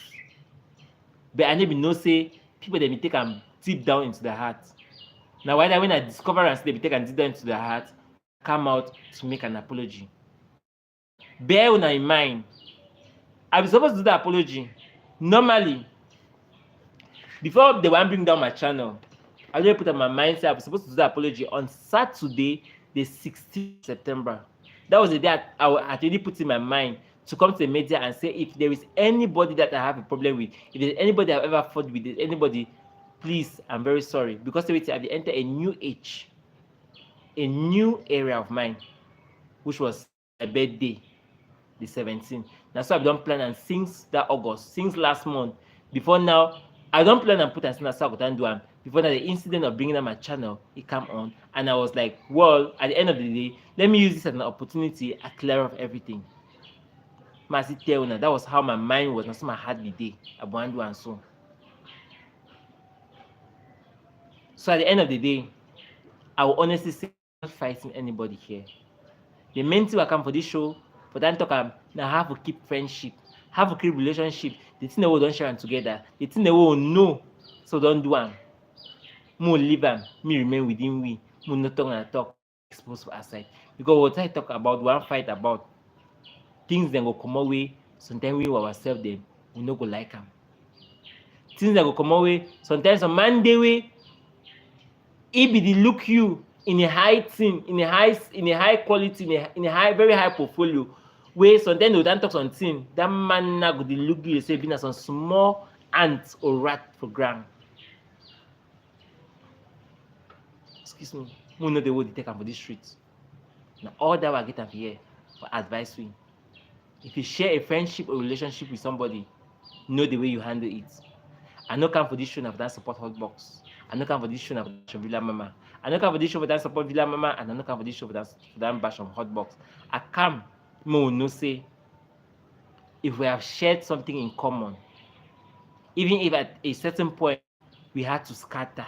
But I never know say people they be take them deep down into the heart. Now when I discover and say they be take them deep down into the heart, come out to make an apology. Bear una in mind, I was supposed to do the apology. Normally, before they want bring down my channel, I already put on my mind say I was supposed to do the apology on Saturday, the 16th September. That was the day I already put in my mind to come to the media and say if there is anybody that I have a problem with, if there's anybody I've ever fought with, anybody, please, I'm very sorry. Because I've entered a new age, a new area of mine, which was a birthday, the 17th. That's why I don't plan and since that August, since last month, before now, I don't plan and put as soon as I can do them. Before now, the incident of bringing on my channel, it came on, and I was like, well, at the end of the day, let me use this as an opportunity to clear up everything. That was how my mind was, not so my heart the day. I want to do and so. So at the end of the day, I will honestly say fighting anybody here. The main thing I come for this show, for that talk, now have to keep friendship, have to keep relationship. The thing that we don't share them together, the thing that we will know, so don't do them. More leave them, me remain within we, more not talk and talk, expose for outside. Because what I talk about, one fight about, things that go come away, sometimes we ourselves them, we no go like them. Things that go come away, sometimes on Monday way, it be the look you in a high thing, in a high quality, in a high, very high portfolio. Where sometimes they don't talk something, that man na go dey look you say being as some small ant or rat for ground. Excuse me, we know the way they take am for this street. Now all that we get am here for advice we. If you share a friendship or relationship with somebody, know the way you handle it. I no come for this show na for that support hotbox. I no come for this show na for that Villa Mama. I no come for this show for that support Villa Mama, and I no come for this show for that bash of hotbox. I come, mo no say, if we have shared something in common, even if at a certain point we had to scatter,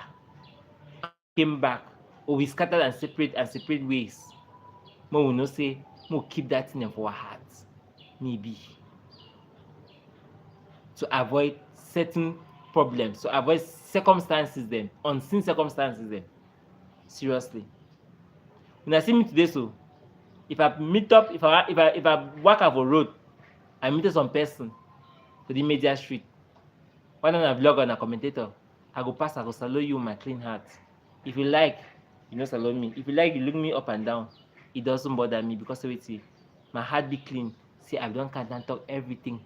came back, or we scattered and separate ways, mo no say, mo keep that thing for our hearts, maybe, to avoid certain problems, to avoid circumstances then, unseen circumstances then. Seriously. When I see me today, so if I meet up, if I walk off a road, I meet some person to the media street, whether I'm a vlogger or a commentator, I go pass, I go salute you with my clean heart. If you like, you know salute me. If you like, you look me up and down. It doesn't bother me because of it. My heart be clean. See, I don't can't talk everything.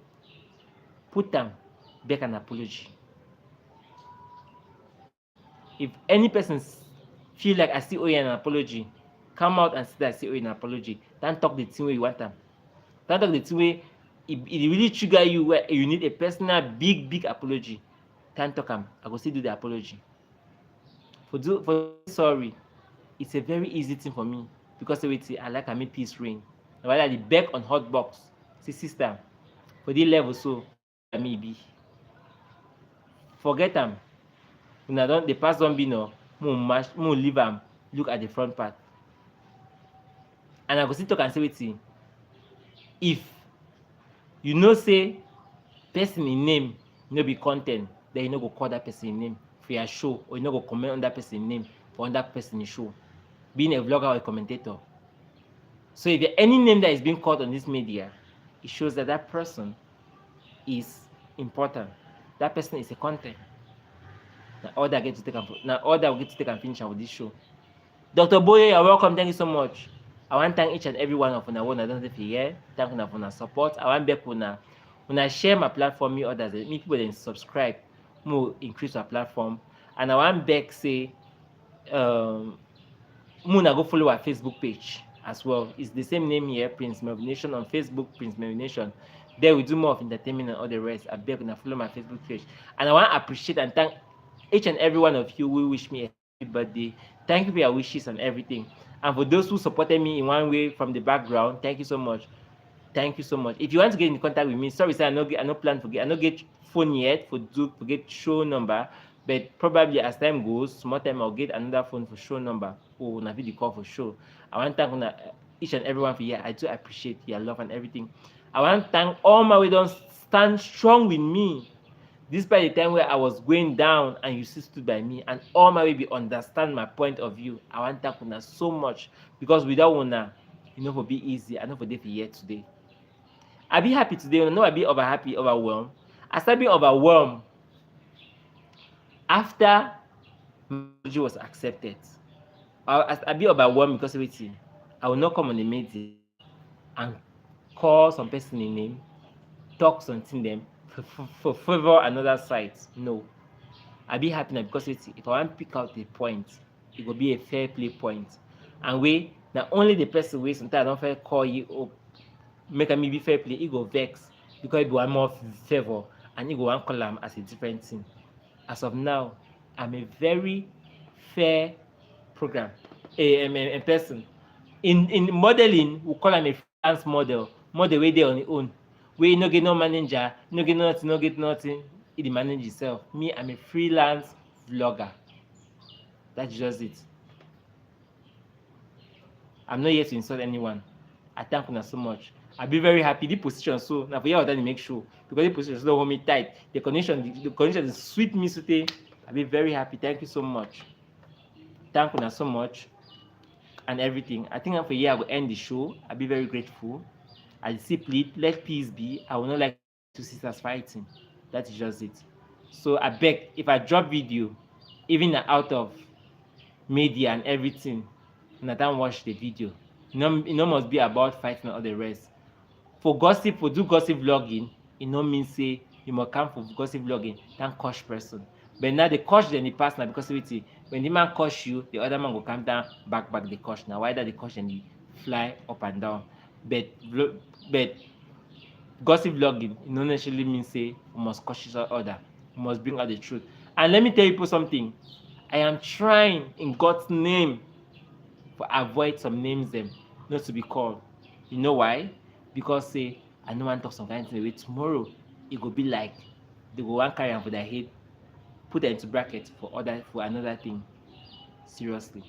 Put them, beg an apology. If any person feel like I still owe you an apology, come out and say that I still owe you an apology. Don't talk the thing where you want them. Don't talk the thing where it really trigger you where you need a personal big apology. Don't talk them. I go still do the apology. For sorry, it's a very easy thing for me because of it, I like I make peace reign. While the back on hot box, see sister, for the level so me be. Forget them. When I don't the past don't be no, more leave them, look at the front part. And I go still talk and say with you. If you know say person in name no be content, then you no go call that person in name for your show, or you no go comment on that person in name for on that person in show. Being a vlogger or a commentator. So if there any name that is being called on this media, it shows that that person is important. That person is a content. Now all that I get to take and finish with this show. Dr. Boye, you're welcome. Thank you so much. I want to thank each and every one of you. I don't know if you're here. Thank you for your support. I want back when I share my platform, me others, me people then subscribe, more increase our platform. And I want back say, Muna go follow our Facebook page as well. It's the same name here, Prince Melvin Nation on Facebook, Prince Melvin Nation. There we do more of entertainment and all the rest. I beg and follow my Facebook page. And I want to appreciate and thank each and every one of you who wish me a happy birthday. Thank you for your wishes and everything. And for those who supported me in one way from the background, thank you so much. Thank you so much. If you want to get in contact with me, sorry, sir, I no plan to get, I no get phone yet for get show number. But probably as time goes, small time I'll get another phone for show number or na video call for show. I want to thank each and everyone for here. I do appreciate your love and everything. I want to thank all my way don't stand strong with me. Despite the time where I was going down and you still stood by me, and all my way be understand my point of view. I want to thank you so much because without una, you know, for be easy. I know for day for here today. I be happy today. I know I be overwhelmed. I start being overwhelmed after my apology was accepted. I be overwhelmed because of it. I will not come on the meeting and call some person in name, talk something them for favor another side. No. I be happy now because if I want to pick out the point, it will be a fair play point. And we not only the person way sometimes I don't fair call you up, make me be fair play, it go vex because it go want more favor and it go want call as a different thing. As of now, I'm a very fair program, a person. In modeling, we call him a freelance model way there on his own. Where you no get no manager, no get nothing, he manage himself. Me, I'm a freelance vlogger. That's just it. I'm not here to insult anyone. I thank you so much. I'll be very happy. The position so now for you that make sure because the position is not hold me tight. The condition is sweet me sweet. I'll be very happy. Thank you so much. Thank you so much and everything. I think for here I will end the show. I'll be very grateful. I see plead, let peace be. I will not like two sisters fighting. That is just it. So I beg if I drop video, even out of media and everything, and I don't watch the video. It no must be about fighting and all the rest. For gossip, for do gossip vlogging, it no mean say you must come for gossip vlogging, than curse person. But now the curse then the pass now because of it. When the man curse you, the other man will come down, back the curse. Now why that the curse and the fly up and down. But gossip vlogging, it don't necessarily mean say we must curse each other. We must bring out the truth. And let me tell you something. I am trying in God's name for avoid some names them not to be called. You know why? Because say I no want talk some kind of thing. Tomorrow it go be like they go one carry am for their head, put them into bracket for another thing. Seriously,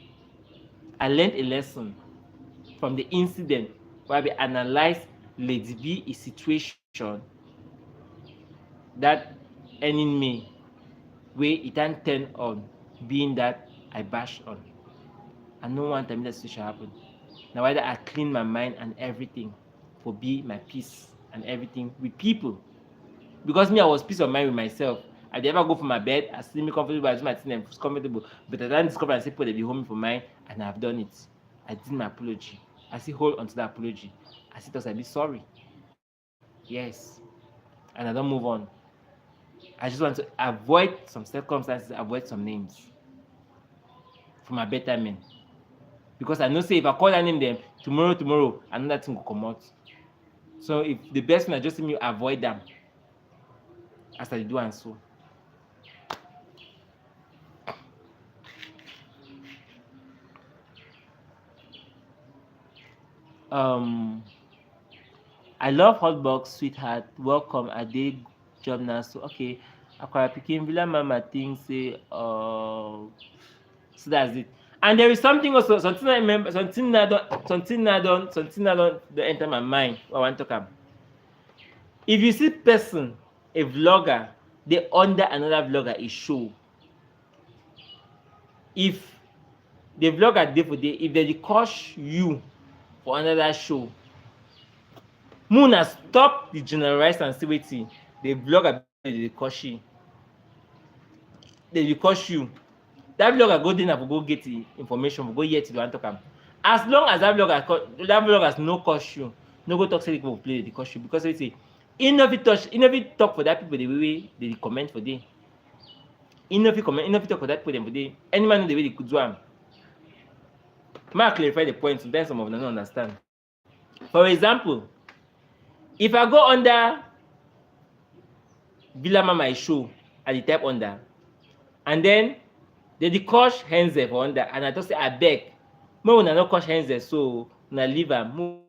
I learned a lesson from the incident where we analyzed Lady B a situation that ending me where it can turn on being that I bash on. I no want time that situation happen. Now whether I clean my mind and everything for be my peace and everything with people. Because me, I was peace of mind with myself. I did ever go for my bed, I sleep me comfortable, I do my thing and comfortable. But I don't discover and say people they be home for mine and I've done it. I did my apology. I still hold on to that apology. I still I be sorry. Yes. And I don't move on. I just want to avoid some circumstances, avoid some names for my betterment. Because I know say if I call that name them tomorrow, another thing will come out. So if the best thing I just me avoid them as I do and so. I love hotbox, sweetheart. Welcome. I did job now. So okay. Akwara Pikin Villa Mama thing say so that's it. And there is something also, something I remember, something I don't enter my mind. I want to come. If you see person, a vlogger, they under another vlogger is show. If the vlogger day for day, if they cost you for another show, Muna stop the generalize and see waiting. The vlogger they cost you. They cost you. That vlogger go there for go get the information, for go hear to the one talk. As long as that vlogger has no cost you, no go talk say they go play the cost you because they say he never talk for that people the way they comment for them. He never talk for that people for them. Any man know the way they could do them. May I clarify the point, then some of them don't understand. For example, if I go under Villa Mama show at the type under, and then they coach Henze for under, and I just say I beg, me una no coach Henze, so una leave am.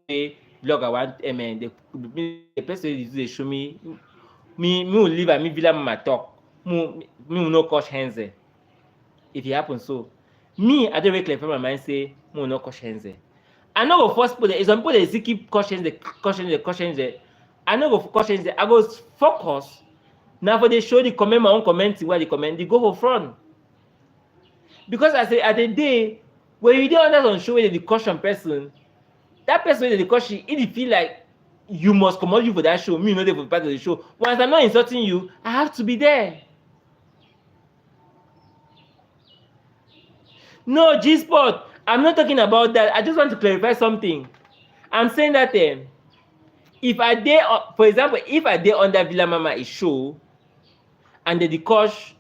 Blogger want the person they show me will leave am. Me Villa Mama talk. Me will no coach Henze. If it happens so, me I don't very clear from my mind say me will no coach Henze. I no go force people. There is some people that still keep caution the. I no go caution the. I go focus. Now for they show the comment my own commenting where they comment, they go for front. Because I say at the day when you don't under some show where the caution person, that person with the caution, it feel like you must come out you for that show. Me not there for part of the show. Once I'm not insulting you, I have to be there. No, G-Spot. I'm not talking about that. I just want to clarify something. I'm saying that if I dare, for example, if I dare under Villa Mama a show and the coach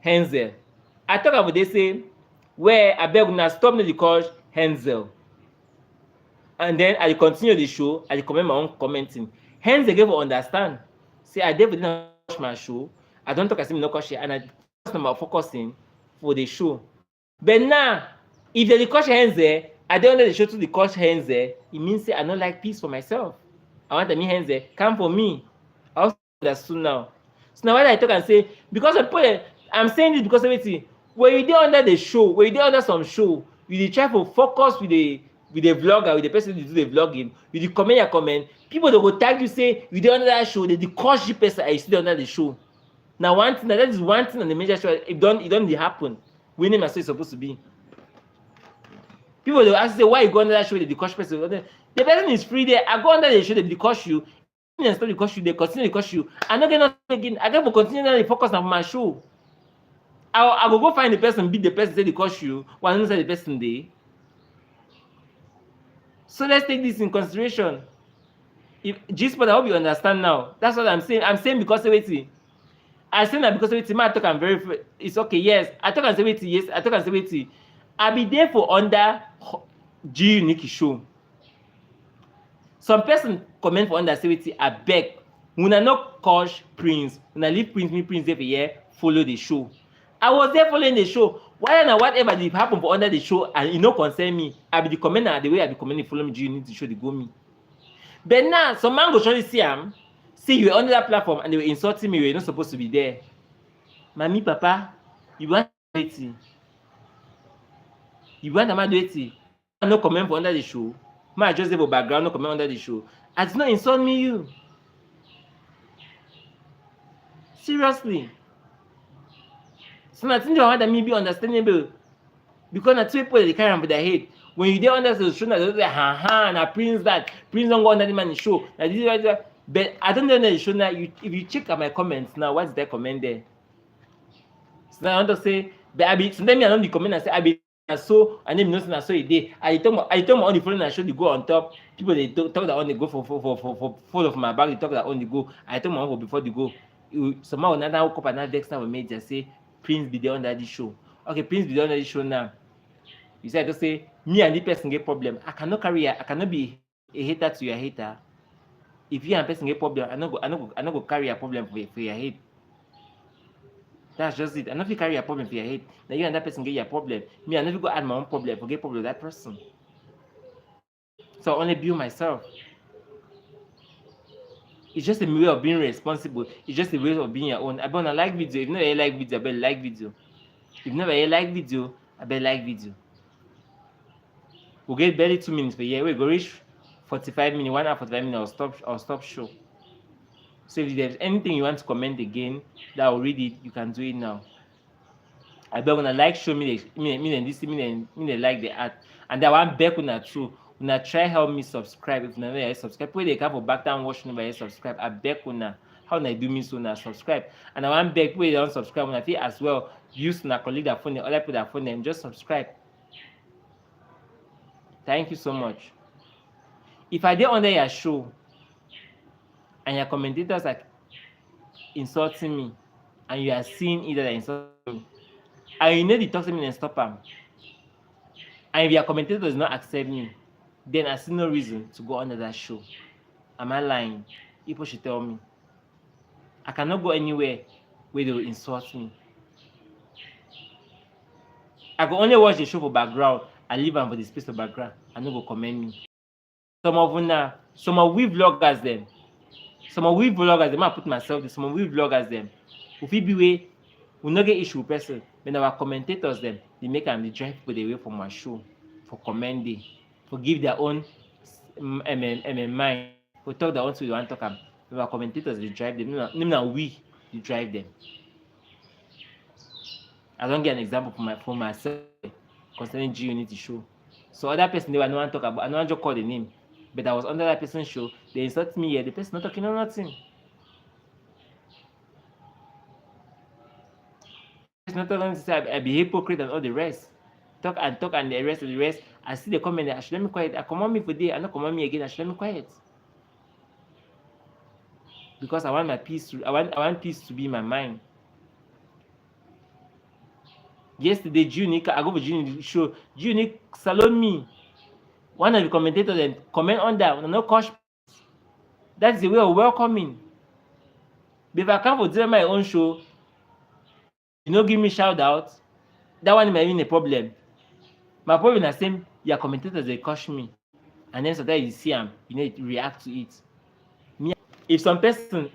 Henzel, I talk about they say where I beg now stop the coach Henzel. And then I continue the show, I comment my own commenting. Henzel gave understand. Say I did not watch my show. I don't talk as him no coach and I just focusing for the show. But now, if the coach Henze, I don't let the show to the coach Henze, it means say I don't like peace for myself. I want the me Henze, come for me. I also understood now. So now when I talk and say, because I'm saying this because of it, when you dey under the show, when you dey under some show, you dey try to focus with the with the vlogger, with the person who do the vlogging, with the comment, people they go tag you say you dey under that show, they curse you person and you still under the show. Now one thing, that is one thing on the major show, it don't happen. We name as it's supposed to be. People they ask you say why you go under that show, they curse person. The person is free there. I go under the show, they curse you. And stop the curse you, they continue to curse you. I'm not getting again. I get to continue to focus on my show. I will go find the person, beat the person, say they curse you, while I don't say the person there. So let's take this in consideration. If G-Spot, I hope you understand now. That's what I'm saying. I'm saying because of it. I say that because of it. I talk I'm very. It's okay. Yes, I talk and say it. Yes, I talk and say it. I'll be there for under G Unique show. Some person comment for under say it. I beg. When I not coach Prince, when I leave Prince, me Prince there for year, follow the show. I was there following the show. Why not whatever did happen for under the show and it no concern me? I be the commenter the way I be commenting follow me. You need to show the go me. But now some man go surely see you were under that platform and they were insulting me. You were not supposed to be there. Mommy, Papa, you want to do it? You want to do it? I no comment for under the show. I just have a background, no comment under the show. I did not insult me you. Seriously. So nothing you want that me be understandable. Because na two people they carry on with their head. When you dey under the show, they say, ha, na Prince that. Prince don't go under the man show. But I don't know the show now. If you check out my comments now, what's that comment there? So now I want to say, but I be sometimes I don't be comment and say I be so and then nothing I saw it there. I told my on the phone and show the go on top. People they talk that on the go for fall of my bag. They talk that on the go. I told my uncle before the go. Somehow another woke up another next time we made just say Prince be there under the show. Okay, Prince be there under the show now. You said to say me and the person get problem. I cannot be a hater to your hater. If you and person get problem, I not go carry a problem for your head. That's just it. I not carry a problem for your head. Now you and that person get your problem. Me, I never go add my own problem for get problem with that person. So I only build myself. It's just a way of being responsible. It's just a way of being your own. I better like video. If you never like video, I better like video. If you never like video, I better like video. We'll get barely 2 minutes per year. We go reach 45 minutes, 1 hour 45 minutes. I'll stop show. So if there's anything you want to comment again, that I'll read it. You can do it now. I bet when I like show me like the art, and that one back when I true. When I try help me subscribe. If never subscribe, put the cap for back down watch never subscribe. I beg when how I do me so now subscribe. And I want beg people don't subscribe when I feel as well. Use na colleague that phone, other people that phone them just subscribe. Thank you so much. If I did under your show and your commentators are insulting me and you are seeing either that insulting me, and you know they talk to me and stop them, and if your commentator does not accept me, then I see no reason to go under that show. Am I lying? People should tell me. I cannot go anywhere where they will insult me. I can only watch the show for background. I leave them for the space of background. I no go comment me. Some of we vloggers them. I put myself there. Some of we vloggers them. If we be way, we not get issue with person. When our commentators them, they make them drive people away from my show for commenting, for give their own mind, for talk their own to the one talk them. When our commentators they drive them. No, we they drive them. I don't get an example for myself concerning G Unity show. So other person they were no one talk about. I no one just call the name, but I was under that person's show. They insult me here. The person not talking or nothing. It's not talking to say I be hypocrite and all the rest. Talk and the rest. I see the comment. I should let me quiet. I command me for day. I not command me again. I should let me quiet. Because I want my peace. I want peace to be in my mind. Yesterday, G-Unique, I go for G-Unique show. G-Unique salon me. One of the commentators then comment on that. No cost. That's the way of welcoming. But if I come for my own show, you know, give me shout out. That one might be a problem. My problem is the same. Your commentators they cost me, and then sometimes you see them, you need to react to it. Me, if some person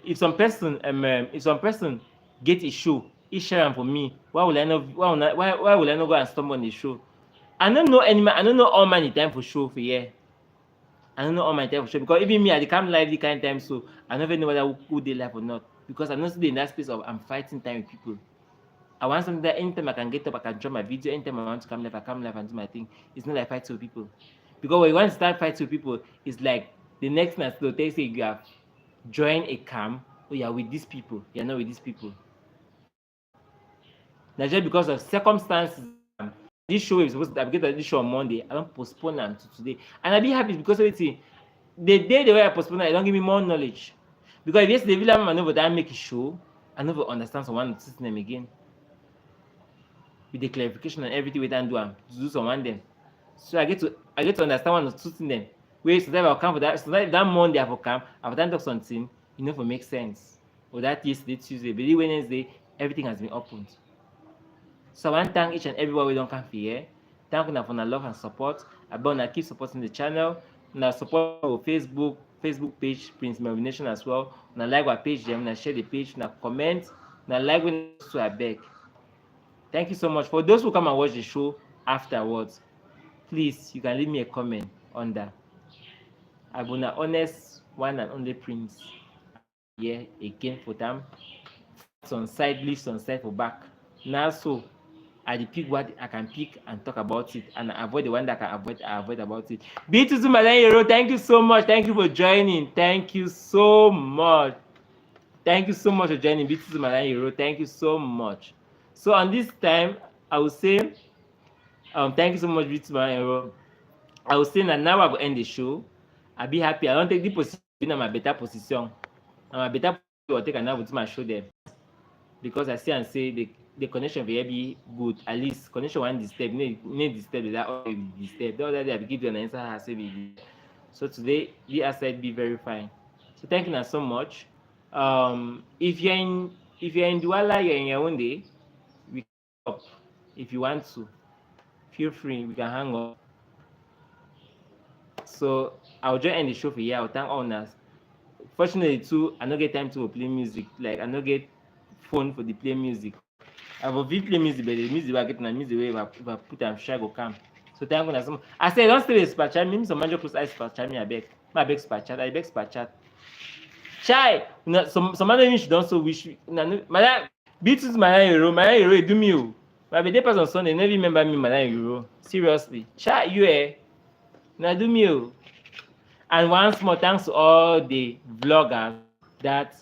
get a show, he share them for me. Why will I not go and stumble on the show? I don't know any man, I don't know all man the time for show for yeah. I don't know all my time for sure because even me I dey come live the kind time so I never know whether who dey live or not because I'm not still in that space of I'm fighting time with people. I want something that anytime I can get up, I can drop my video. Anytime I want to come live, I come live and do my thing. It's not like fighting with people. Because when you want to start fighting with people, it's like the next thing they'll tell you you have joined a camp or you're with these people. You're not with these people. Now just because of circumstances, this show is supposed to I get this show on Monday. I don't postpone them to today. And I'll be happy because of it. The day the way I postpone it, don't give me more knowledge. Because if yesterday Villa man over that make a show, I never understand someone to system them again. With the clarification and everything we don't do to do someone them. So I get to understand one or two things them. Wait, so that I'll come for that. So that Monday I will come, I've done talk something, you know, for make sense. Or that yesterday, Tuesday, but the Wednesday, everything has been opened. So I want to thank each and everyone we don't come here. Thank you for the love and support. I want keep supporting the channel. Now support our Facebook page, Prince Melvin Nation as well. Now like our page, now share the page, now comment, now like when so I beg. Thank you so much. For those who come and watch the show afterwards, please you can leave me a comment under. I'm gonna honest one and only Prince. Yeah, again for them. On side, leaves on side for back. Now so I pick what I can pick and talk about it, and avoid the one that I can avoid about it. B2 Malayero, thank you so much. Thank you for joining. Thank you so much. Thank you so much for joining B2 Malayero. Thank you so much. So on this time, I will say, thank you so much, B2 Malayero. I will say that now I will end the show. I'll be happy. I don't take the position in my better position. My better position will take another to my show there. Because I see and say the connection will be good. At least connection one disturb, need disturb that all will disturb. The other day I will give you an answer I say be. So today the asset be very fine. So thank you so much. If you're in Douala, you're in your own day, we can up. If you want to, feel free, we can hang up. So I'll just end the show for here. I'll thank owners. Fortunately too, I don't get time to play music. Like I don't get phone for the play music. I will play music, but the music I get na music where if I put am share go come. So thank you so much. I say don't stay with super chat. Maybe some manager close eyes super chat me I beg. I beg super chat. I beg super chat. Chai, some manager should also wish me. Madam, beat my hero do me o. My birthday pass on Sunday, never remember me my hero. Seriously. Chai, you na do me o. And once more, thanks to all the vloggers that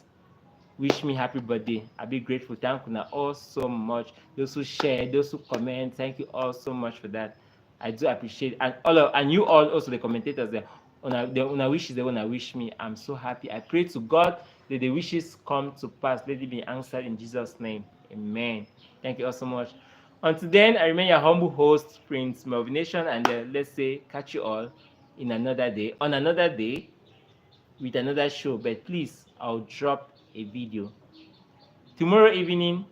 wish me happy birthday. I'll be grateful. Thank you all so much. Those who share, those who comment, thank you all so much for that. I do appreciate it. And you all also the commentators there. On wishes they wanna wish me. I'm so happy. I pray to God that the wishes come to pass. Let it be answered in Jesus' name. Amen. Thank you all so much. Until then, I remain your humble host, Prince Melvin Nation, and let's say catch you all in another day, on another day, with another show. But please, I'll drop a video tomorrow evening.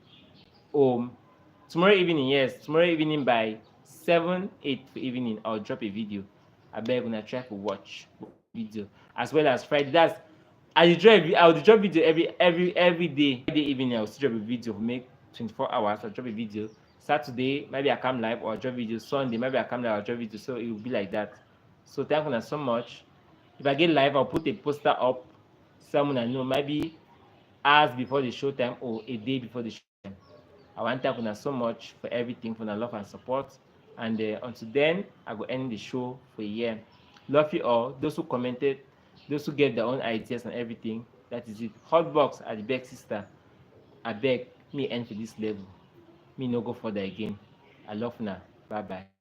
Tomorrow evening by 7-8 evening, I'll drop a video. I beg when I try to watch video as well as Friday. That's I'll drop video every day. Friday evening I'll still drop a video for make 24 hours. I'll drop a video. Saturday maybe I come live or I'll drop video. Sunday maybe I come live, I'll drop video. So it will be like that. So thank you so much. If I get live, I'll put a poster up. Someone I know maybe hours before the show time or a day before the show time. I want to thank you so much for everything, for the love and support. And until then, I will end the show for a year. Love you all. Those who commented, those who gave their own ideas and everything. That is it. Hotbox at the beg sister. I beg me end for this level. Me no go further again. I love now. Bye bye.